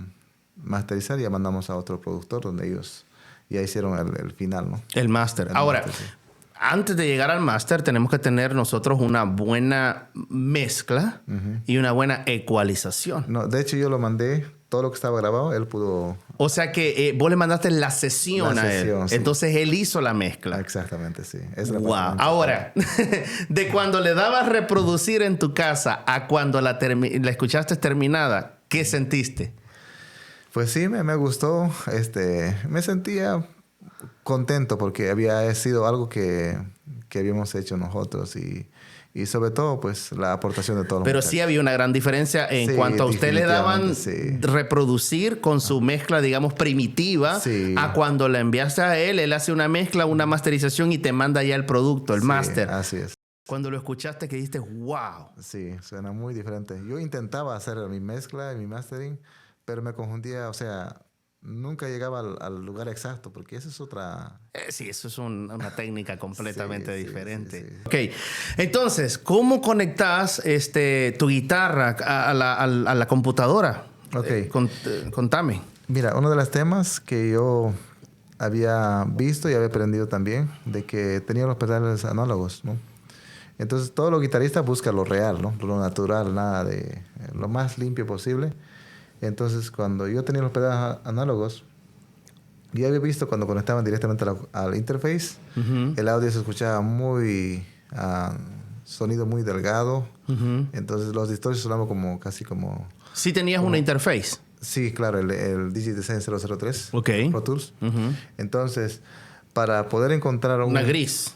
masterizar ya mandamos a otro productor donde ellos ya hicieron el final, ¿no? El máster. Ahora, master, sí. Antes de llegar al máster tenemos que tener nosotros una buena mezcla y una buena ecualización. No, de hecho yo lo mandé, todo lo que estaba grabado, él pudo... O sea que vos le mandaste la sesión a él. Sí. Entonces él hizo la mezcla. Exactamente, sí. Es la Wow. Ahora, de cuando le dabas reproducir en tu casa a cuando la escuchaste terminada, ¿qué sentiste? Pues sí, me gustó. Me sentía contento porque había sido algo que habíamos hecho nosotros y sobre todo pues la aportación de todos los Pero muchachos. sí había una gran diferencia en cuanto a usted le daban reproducir con su mezcla, digamos, primitiva, a cuando la enviaste a él hace una mezcla, una masterización y te manda ya el producto, el máster. Así es. Cuando lo escuchaste que dijiste, wow. Sí, suena muy diferente. Yo intentaba hacer mi mezcla y mi mastering, pero me confundía, o sea, nunca llegaba al lugar exacto, porque esa es otra... Sí, eso es una técnica completamente diferente. Sí. Ok, entonces, ¿cómo conectas tu guitarra a la computadora? Ok. Contame. Mira, uno de los temas que yo había visto y había aprendido también, de que tenía los pedales análogos, ¿no? Entonces, todos los guitarristas buscan lo real, ¿no? Lo natural, nada de... lo más limpio posible. Entonces, cuando yo tenía los pedales análogos, yo había visto cuando conectaban directamente al interface, el audio se escuchaba muy... sonido muy delgado. Entonces, los distorsiones sonaban casi como... ¿Sí tenías una interface? Sí, claro, el DigiDesign 003. Ok. Pro Tools. Entonces, para poder encontrar una gris.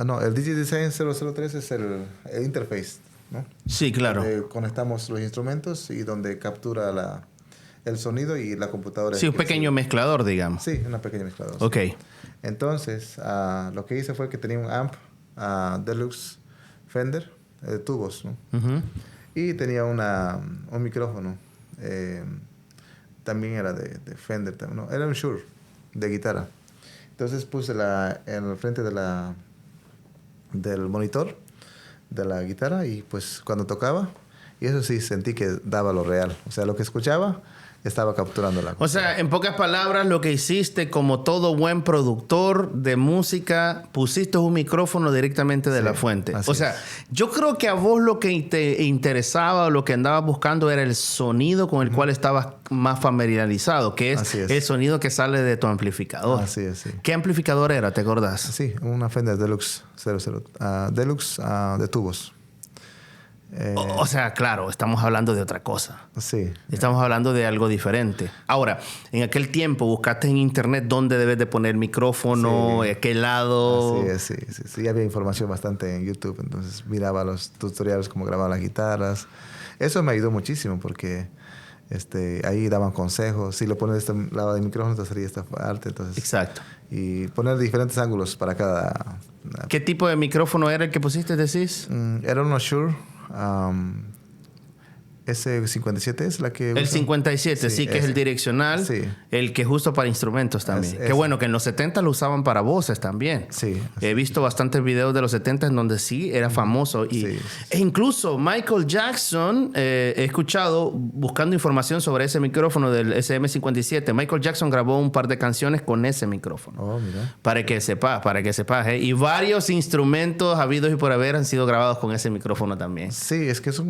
No, el DigiDesign 003 es el interface, ¿no? Sí, claro. Donde conectamos los instrumentos y donde captura el sonido y la computadora. Sí, un pequeño mezclador, digamos. Sí, una pequeña mezcladora. Ok. Sí. Entonces, lo que hice fue que tenía un amp Deluxe Fender de tubos, ¿no? Ujú. Y tenía un micrófono. También era de Fender, ¿no? Era un Shure de guitarra. Entonces puse en el frente del monitor de la guitarra y pues cuando tocaba, y eso sí sentí que daba lo real. O sea, lo que escuchaba estaba capturando la cosa. O sea, en pocas palabras, lo que hiciste como todo buen productor de música, pusiste un micrófono directamente de la fuente. O sea, yo creo que a vos lo que te interesaba o lo que andabas buscando era el sonido con el cual estabas más familiarizado, que es el sonido que sale de tu amplificador. Así es, sí. ¿Qué amplificador era? ¿Te acordás? Sí, una Fender Deluxe 00, Deluxe de tubos. O sea, claro, estamos hablando de otra cosa. Sí. Estamos hablando de algo diferente. Ahora, en aquel tiempo buscaste en internet dónde debes de poner el micrófono, a qué lado. Sí, había información bastante en YouTube, entonces miraba los tutoriales, cómo grababan las guitarras. Eso me ayudó muchísimo porque ahí daban consejos. Si lo pones de este lado del micrófono, entonces sería esta parte. Entonces, exacto. Y poner diferentes ángulos para cada... ¿Qué tipo de micrófono era el que pusiste, decís? Era uno Shure. S57 es la que... El 57, sí, que es el direccional. Sí. El que es justo para instrumentos también. Qué bueno, que en los 70 lo usaban para voces también. Sí. He visto bastantes videos de los 70 en donde sí era famoso. E incluso Michael Jackson, he escuchado, buscando información sobre ese micrófono del SM57, Michael Jackson grabó un par de canciones con ese micrófono. Oh, mira. Para que sepas. Y varios instrumentos habidos y por haber han sido grabados con ese micrófono también. Sí, es que es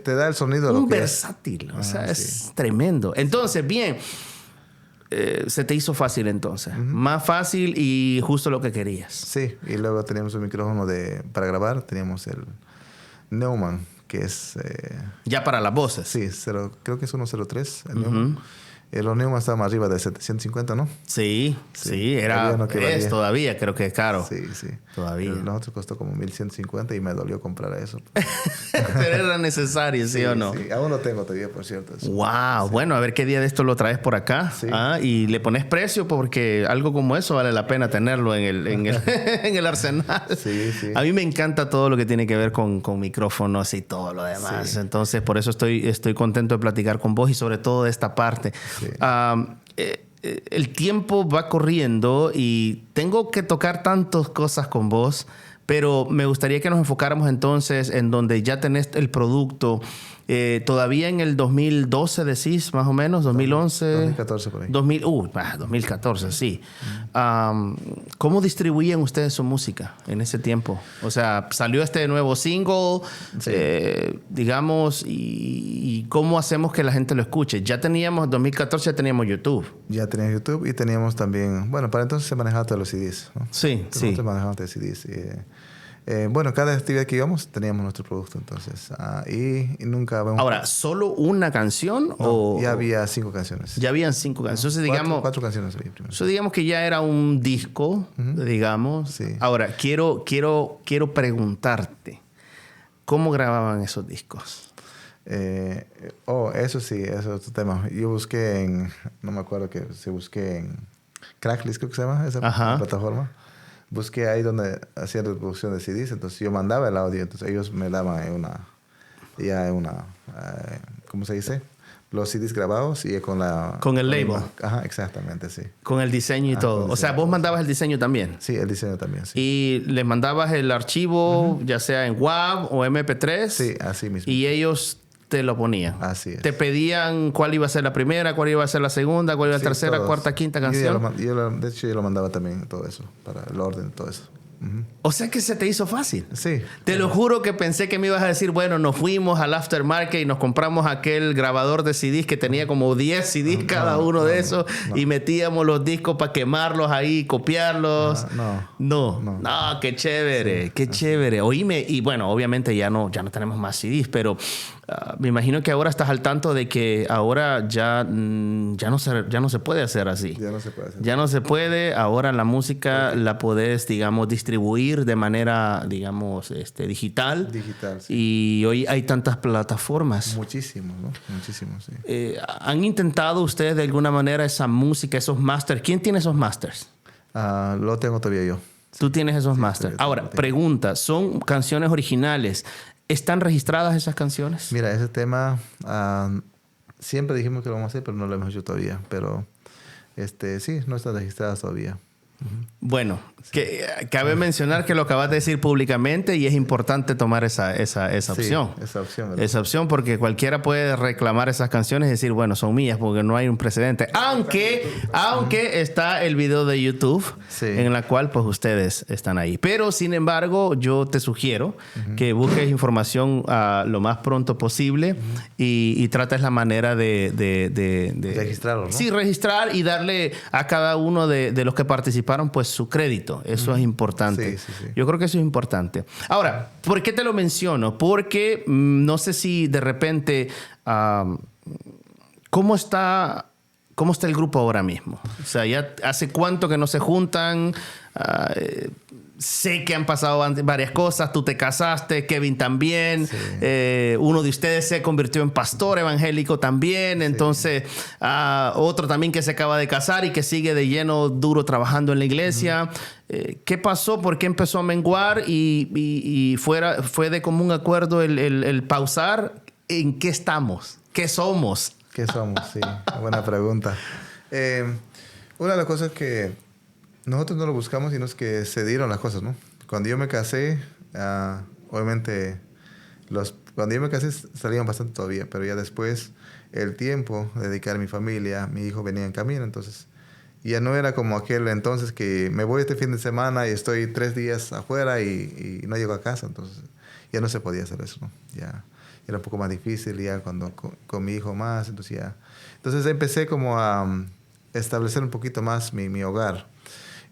te da el sonido. Un versátil, o sea, es tremendo. Entonces, bien, se te hizo fácil entonces. Más fácil y justo lo que querías. Sí, y luego teníamos un micrófono para grabar, teníamos el Neumann, que es... ya para las voces. Sí, creo que es 103, el Neumann. Los Neumann estaban arriba de 750, ¿no? Sí, era todavía, creo que es caro. Sí. Todavía. Nosotros costó como 1,150 y me dolió comprar eso. Pero era necesario, ¿sí o no? Sí, aún lo tengo todavía, por cierto. Eso. Wow, bueno, a ver qué día de esto lo traes por acá. Sí. Y le pones precio porque algo como eso vale la pena tenerlo en el arsenal. Sí. A mí me encanta todo lo que tiene que ver con micrófonos y todo lo demás. Sí. Entonces, por eso estoy contento de platicar con vos y sobre todo de esta parte. Sí. El tiempo va corriendo y tengo que tocar tantas cosas con vos, pero me gustaría que nos enfocáramos entonces en donde ya tenés el producto. Todavía en el 2012 decís, más o menos, 2011. 2014 por ahí. 2014, sí. ¿Cómo distribuían ustedes su música en ese tiempo? O sea, salió este nuevo single, digamos, y ¿cómo hacemos que la gente lo escuche? Ya teníamos, en 2014 ya teníamos YouTube. Ya teníamos YouTube y teníamos también, bueno, para entonces se manejaba todos los CDs, ¿no? Sí. Se manejaban todos los CDs. Bueno, cada actividad que íbamos teníamos nuestro producto, entonces. Y nunca... Ahora, ¿solo una canción? No, o ya había 5 canciones. Ya habían 5 canciones. Entonces, digamos... 4 canciones había primero. Eso digamos que ya era un disco, digamos. Sí. Ahora, quiero preguntarte, ¿cómo grababan esos discos? Eso sí, eso es otro tema. Yo busqué no me acuerdo que se busqué en Cracklist, creo que se llama esa plataforma. Busqué ahí donde hacían reproducción de CDs, entonces yo mandaba el audio, entonces ellos me daban ¿cómo se dice? Los CDs grabados y con el label. Ajá, exactamente, sí. Con el diseño y todo. O sea, vos mandabas el diseño también. Sí, el diseño también, sí. Y les mandabas el archivo, ya sea en WAV o MP3. Sí, así mismo. Y ellos te lo ponían. Así es. Te pedían cuál iba a ser la primera, cuál iba a ser la segunda, cuál iba a ser la tercera, cuarta, quinta canción. De hecho, yo lo mandaba también todo eso, para el orden, todo eso. O sea que se te hizo fácil. Sí. Te lo juro que pensé que me ibas a decir, bueno, nos fuimos al aftermarket y nos compramos aquel grabador de CDs que tenía como 10 CDs cada uno de esos y metíamos los discos para quemarlos ahí, copiarlos. No, qué chévere, qué chévere. Oíme, y bueno, obviamente ya no tenemos más CDs, pero me imagino que ahora estás al tanto de que ahora ya no se puede hacer así. Ya no se puede hacer. Ya no se puede. Ahora la música la podés, digamos, distribuir distribuir de manera, digamos, digital. Digital, sí. Y hoy hay tantas plataformas. Muchísimos, ¿no? Muchísimos, sí. ¿Han intentado ustedes de alguna manera esa música, esos masters? ¿Quién tiene esos masters? Lo tengo todavía yo. Tú tienes esos masters. Todavía Ahora, tengo. pregunta, ¿son canciones originales? ¿Están registradas esas canciones? Mira, ese tema siempre dijimos que lo vamos a hacer, pero no lo hemos hecho todavía. Pero sí, no está registrada todavía. Bueno, cabe mencionar que lo acabas de decir públicamente y es importante tomar esa opción. Esa opción, ¿verdad? Esa opción porque cualquiera puede reclamar esas canciones y decir, bueno, son mías porque no hay un precedente. Aunque está el video de YouTube en la cual pues ustedes están ahí. Pero sin embargo, yo te sugiero que busques información lo más pronto posible y trates la manera de registrarlo, ¿no? Sí, registrar y darle a cada uno de los que participaron pues su crédito. Eso es importante. Sí. Yo creo que eso es importante. Ahora, ¿por qué te lo menciono? Porque no sé si de repente ¿cómo está el grupo ahora mismo? O sea, ¿ya hace cuánto que no se juntan? Sé que han pasado varias cosas. Tú te casaste, Kevin también. Sí. Uno de ustedes se convirtió en pastor evangélico también. Sí. Entonces, otro también que se acaba de casar y que sigue de lleno duro trabajando en la iglesia. ¿Qué pasó? ¿Por qué empezó a menguar? Y fue de común acuerdo el pausar. ¿En qué estamos? ¿Qué somos? ¿Qué somos? Sí, buena pregunta. Una de las cosas que nosotros no lo buscamos, sino es que se dieron las cosas, ¿no? Cuando yo me casé, obviamente, cuando yo me casé salían bastante todavía, pero ya después el tiempo de dedicar a mi familia, mi hijo venía en camino, entonces ya no era como aquel entonces que me voy este fin de semana y estoy 3 días afuera y no llego a casa, entonces ya no se podía hacer eso, ¿no? Ya era un poco más difícil ya cuando con mi hijo más, entonces empecé como a establecer un poquito más mi hogar.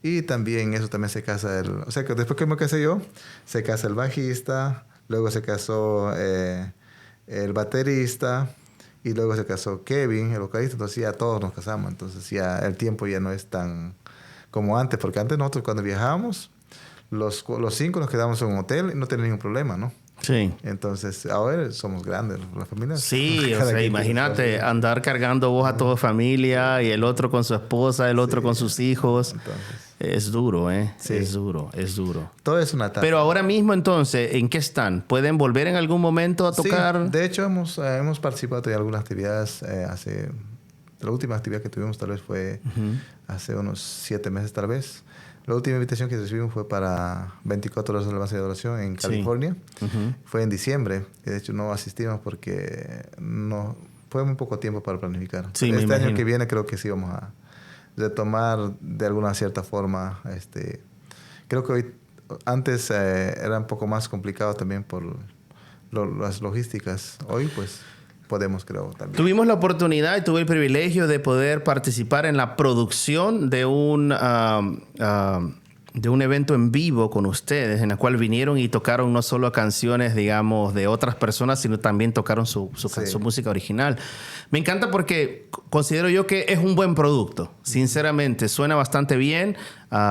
Y también eso también se casa o sea, que después que me casé yo, se casa el bajista, luego se casó el baterista y luego se casó Kevin, el vocalista. Entonces ya todos nos casamos. Entonces ya el tiempo ya no es tan como antes, porque antes nosotros cuando viajábamos, los 5 nos quedábamos en un hotel y no teníamos ningún problema, ¿no? Sí. Entonces, ahora somos grandes, las familias. Sí, o sea, imagínate andar cargando vos a toda familia y el otro con su esposa, el otro con sus hijos. Entonces, es duro, ¿eh? Sí. Es duro. Todo es una etapa. Pero ahora mismo, entonces, ¿en qué están? ¿Pueden volver en algún momento a tocar? Sí, de hecho, hemos participado en algunas actividades. La última actividad que tuvimos tal vez fue hace unos 7 meses tal vez. La última invitación que recibimos fue para 24 horas de alabanza y adoración en California. Sí. Fue en diciembre. De hecho, no asistimos porque fue muy poco tiempo para planificar. Sí, este año que viene creo que sí vamos a retomar de alguna cierta forma. Creo que antes era un poco más complicado también por las logísticas. Hoy pues podemos, creo, también. Tuvimos la oportunidad y tuve el privilegio de poder participar en la producción de un evento en vivo con ustedes, en la cual vinieron y tocaron no solo canciones, digamos, de otras personas, sino también tocaron su música original. Me encanta porque considero yo que es un buen producto. Sinceramente, suena bastante bien.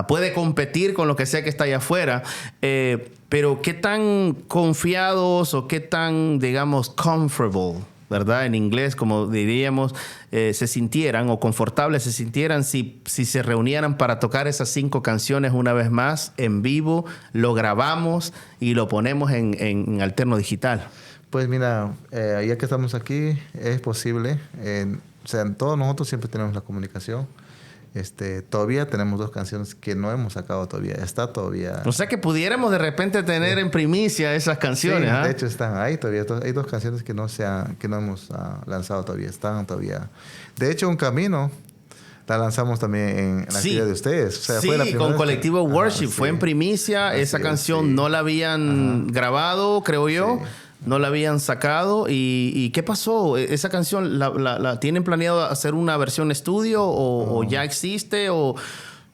Puede competir con lo que sea que está allá afuera. Pero qué tan confiados o qué tan, digamos, comfortable, ¿verdad? En inglés, como diríamos, se sintieran o confortables se sintieran si se reunieran para tocar esas 5 canciones una vez más en vivo, lo grabamos y lo ponemos en alterno digital. Pues mira, ya que estamos aquí, es posible. O sea, todos nosotros siempre tenemos la comunicación. Todavía tenemos 2 canciones que no hemos sacado todavía. Está todavía. O sea que pudiéramos de repente tener en primicia esas canciones. Sí, de hecho están ahí todavía. Hay 2 canciones que no hemos lanzado todavía. Están todavía. De hecho, Un Camino la lanzamos también en la actividad de ustedes. O sea, sí, fue la con Colectivo Worship. Fue en primicia. Esa canción no la habían grabado, creo yo. Sí. No la habían sacado. ¿Y qué pasó? ¿Esa canción la tienen planeado hacer una versión estudio o ya existe o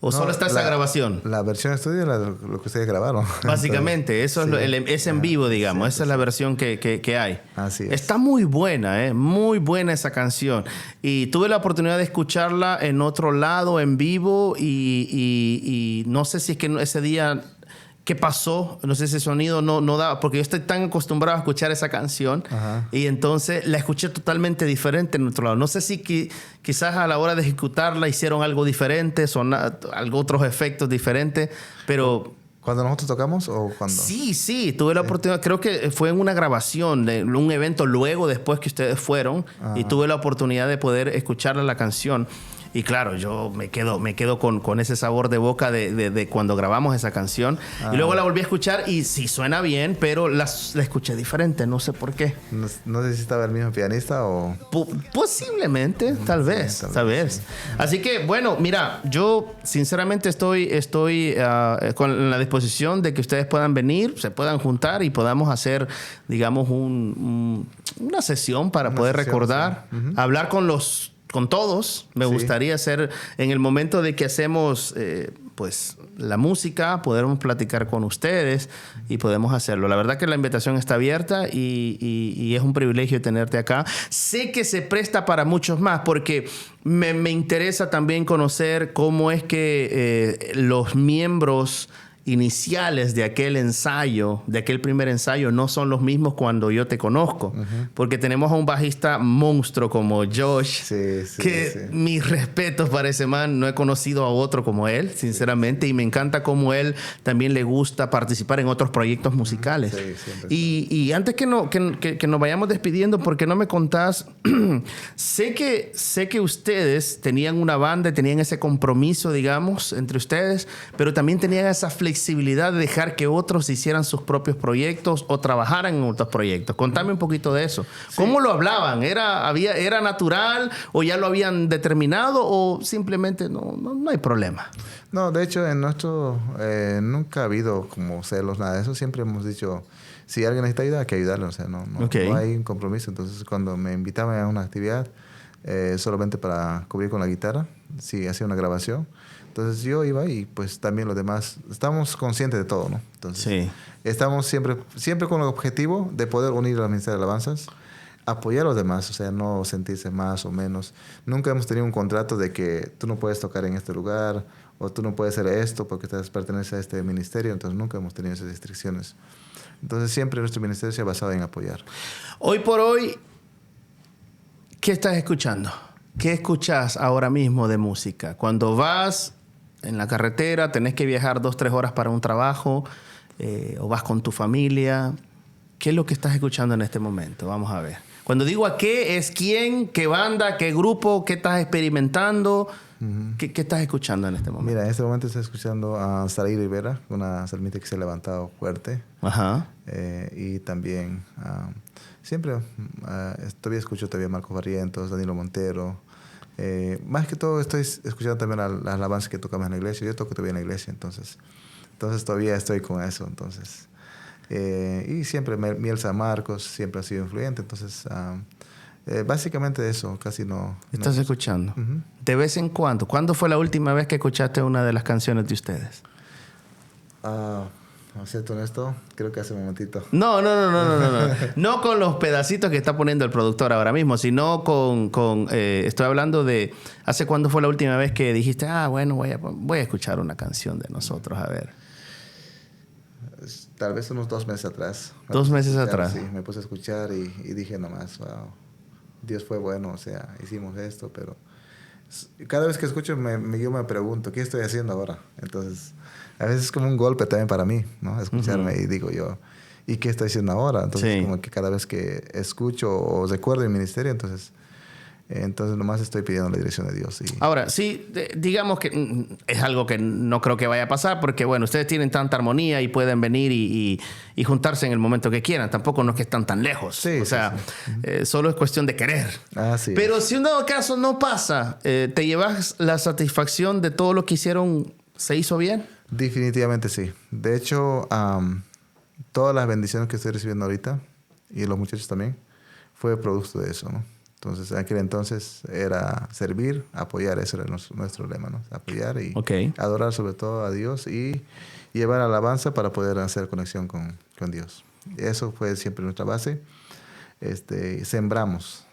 solo está esa grabación? La versión estudio es lo que ustedes grabaron. Básicamente, eso es en vivo, digamos. Esa es la versión que hay. Así es. Está muy buena, muy buena esa canción. Y tuve la oportunidad de escucharla en otro lado, en vivo, y no sé si es que ese día qué pasó. No sé si el sonido no daba, porque yo estoy tan acostumbrado a escuchar esa canción. Ajá. Y entonces la escuché totalmente diferente en otro lado. No sé si quizás a la hora de ejecutarla hicieron algo diferente, algo otros efectos diferentes, pero... ¿Cuando nosotros tocamos o cuando? Sí, tuve la oportunidad, creo que fue en una grabación de un evento luego, después que ustedes fueron, y tuve la oportunidad de poder escuchar la canción. Y claro, yo me quedo con ese sabor de boca de cuando grabamos esa canción. Y luego la volví a escuchar y sí suena bien, pero la escuché diferente, no sé por qué. No sé si estaba el mismo pianista o... Posiblemente, tal vez. Sí. Así que, bueno, mira, yo sinceramente estoy con la disposición de que ustedes puedan venir, se puedan juntar y podamos hacer, digamos, una sesión para poder recordar, hablar con todos. Me gustaría hacer, en el momento de que hacemos pues la música, podemos platicar con ustedes y podemos hacerlo. La verdad que la invitación está abierta y es un privilegio tenerte acá. Sé que se presta para muchos más porque me interesa también conocer cómo es que los miembros iniciales de aquel ensayo, de aquel primer ensayo, no son los mismos cuando yo te conozco. Porque tenemos a un bajista monstruo como Josh, mis respetos para ese man. No he conocido a otro como él, sinceramente, y me encanta cómo él también le gusta participar en otros proyectos musicales. Y antes que nos vayamos despidiendo, ¿por qué no me contás? sé que ustedes tenían una banda, tenían ese compromiso, digamos, entre ustedes, pero también tenían esa flexibilidad de dejar que otros hicieran sus propios proyectos o trabajaran en otros proyectos. Contame un poquito de eso. ¿Cómo lo hablaban? ¿Era natural o ya lo habían determinado o simplemente no hay problema? No, de hecho, en nuestro nunca ha habido como celos, nada de eso. Siempre hemos dicho, si alguien necesita ayuda, hay que ayudarle. O sea, no hay un compromiso. Entonces, cuando me invitaban a una actividad solamente para cubrir con la guitarra, si hacía una grabación, entonces yo iba y pues también los demás, estamos conscientes de todo, ¿no? Entonces estamos siempre con el objetivo de poder unir a la Ministerio de Alabanzas, apoyar a los demás, o sea, no sentirse más o menos. Nunca hemos tenido un contrato de que tú no puedes tocar en este lugar o tú no puedes hacer esto porque perteneces a este ministerio, entonces nunca hemos tenido esas restricciones. Entonces siempre nuestro ministerio se ha basado en apoyar. Hoy por hoy, ¿qué estás escuchando? ¿Qué escuchas ahora mismo de música? Cuando vas en la carretera, tenés que viajar 2-3 horas para un trabajo, o vas con tu familia. ¿Qué es lo que estás escuchando en este momento? Vamos a ver. Cuando digo a qué, es quién, qué banda, qué grupo, qué estás experimentando, ¿qué estás escuchando en este momento? Mira, en este momento estoy escuchando a Saray Rivera, una salmita que se ha levantado fuerte. Ajá. Y también siempre todavía escucho a Marcos Barrientos, Danilo Montero. Más que todo estoy escuchando también las alabanzas que tocamos en la iglesia. Yo toco todavía en la iglesia, entonces todavía estoy con eso. Entonces, y siempre Miel San Marcos siempre ha sido influyente. Entonces, básicamente eso, casi no. ¿Estás escuchando? De vez en cuando. ¿Cuándo fue la última vez que escuchaste una de las canciones de ustedes? ¿No es cierto, honesto? Creo que hace un momentito. No. No con los pedacitos que está poniendo el productor ahora mismo, sino estoy hablando de ¿hace cuándo fue la última vez que dijiste, bueno, voy a escuchar una canción de nosotros, a ver? Tal vez unos 2 meses atrás. 2 meses atrás. Sí, me puse a escuchar y dije nomás, wow, Dios fue bueno, o sea, hicimos esto, pero cada vez que escucho yo me pregunto, ¿qué estoy haciendo ahora? Entonces, a veces es como un golpe también para mí, ¿no? Escucharme y digo yo, ¿y qué estoy haciendo ahora? Entonces, como que cada vez que escucho o recuerdo el ministerio, entonces nomás estoy pidiendo la dirección de Dios. Ahora, sí, digamos que es algo que no creo que vaya a pasar porque, bueno, ustedes tienen tanta armonía y pueden venir y juntarse en el momento que quieran. Tampoco no es que están tan lejos. Solo es cuestión de querer. Sí. Pero si en dado caso no pasa, ¿te llevas la satisfacción de todo lo que hicieron? ¿Se hizo bien? Definitivamente sí. De hecho, todas las bendiciones que estoy recibiendo ahorita, y los muchachos también, fue producto de eso, ¿no? Entonces, en aquel entonces era servir, apoyar. Ese era nuestro lema, ¿no? Apoyar y adorar sobre todo a Dios y llevar alabanza para poder hacer conexión con Dios. Eso fue siempre nuestra base.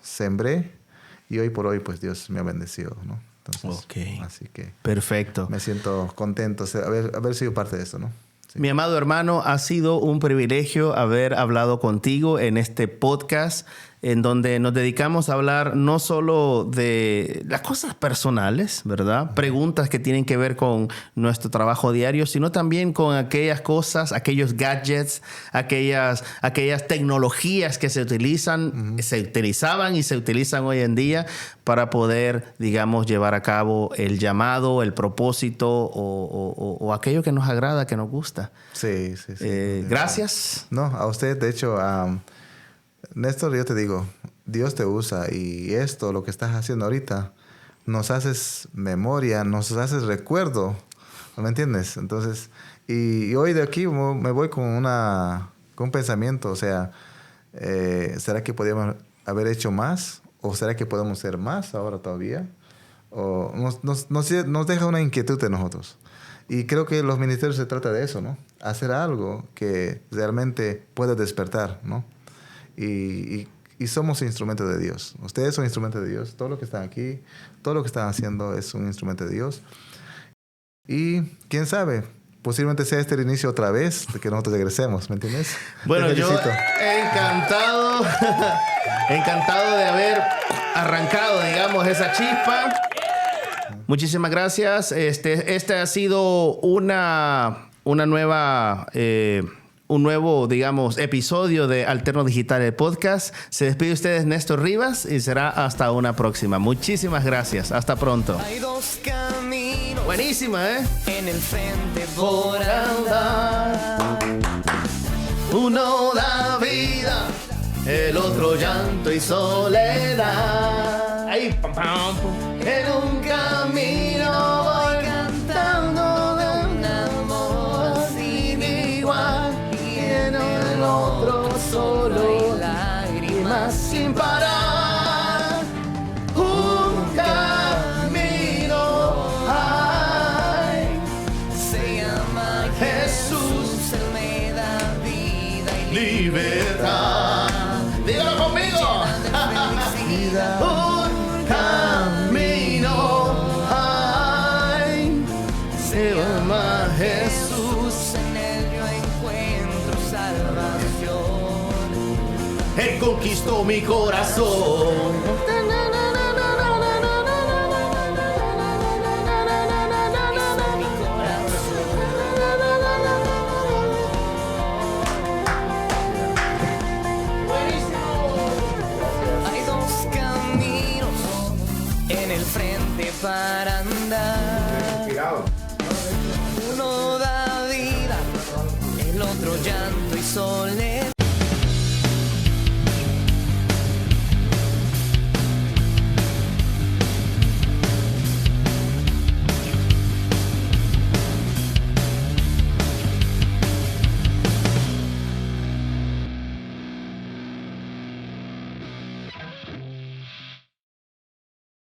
Sembré y hoy por hoy pues Dios me ha bendecido, ¿no? Entonces, así que perfecto. Me siento contento de haber sido parte de eso, ¿no? Sí. Mi amado hermano, ha sido un privilegio haber hablado contigo en este podcast en donde nos dedicamos a hablar no solo de las cosas personales, ¿verdad? Preguntas que tienen que ver con nuestro trabajo diario, sino también con aquellas cosas, aquellos gadgets, aquellas tecnologías que se utilizaban y se utilizan hoy en día para poder, digamos, llevar a cabo el llamado, el propósito o aquello que nos agrada, que nos gusta. Sí. Gracias. No, a usted, de hecho, Néstor, yo te digo, Dios te usa y esto, lo que estás haciendo ahorita, nos haces memoria, nos haces recuerdo, ¿me entiendes? Entonces, y hoy de aquí me voy con un pensamiento, o sea, ¿será que podríamos haber hecho más? ¿O será que podemos ser más ahora todavía? O nos deja una inquietud en nosotros. Y creo que los ministerios se trata de eso, ¿no? Hacer algo que realmente pueda despertar, ¿no? Y somos instrumentos de Dios. Ustedes son instrumentos de Dios. Todo lo que están aquí, todo lo que están haciendo es un instrumento de Dios. Y quién sabe, posiblemente sea este el inicio otra vez de que nosotros regresemos, ¿me entiendes? Bueno, yo encantado de haber arrancado, digamos, esa chispa. Muchísimas gracias. Este ha sido un nuevo, digamos, episodio de Alterno Digital, el podcast. Se despide de ustedes Néstor Rivas y será hasta una próxima. Muchísimas gracias. Hasta pronto. Hay dos caminos. Buenísima, ¿eh? En el frente por andar. Uno da vida, el otro llanto y soledad. Ahí, pam, pam, pam. En un camino voy cantando de un amor sin igual. Y en el otro solo lágrimas sin parar. Un camino hay, Se llama Jesús, Él me da vida y libertad. Dígalo conmigo. felicidad. Un camino hay, se llama Jesús. En él yo encuentro salvación. Él conquistó mi corazón. Mi corazón. Hay dos caminos en el frente para andar. Uno da vida, el otro llanto y soledad.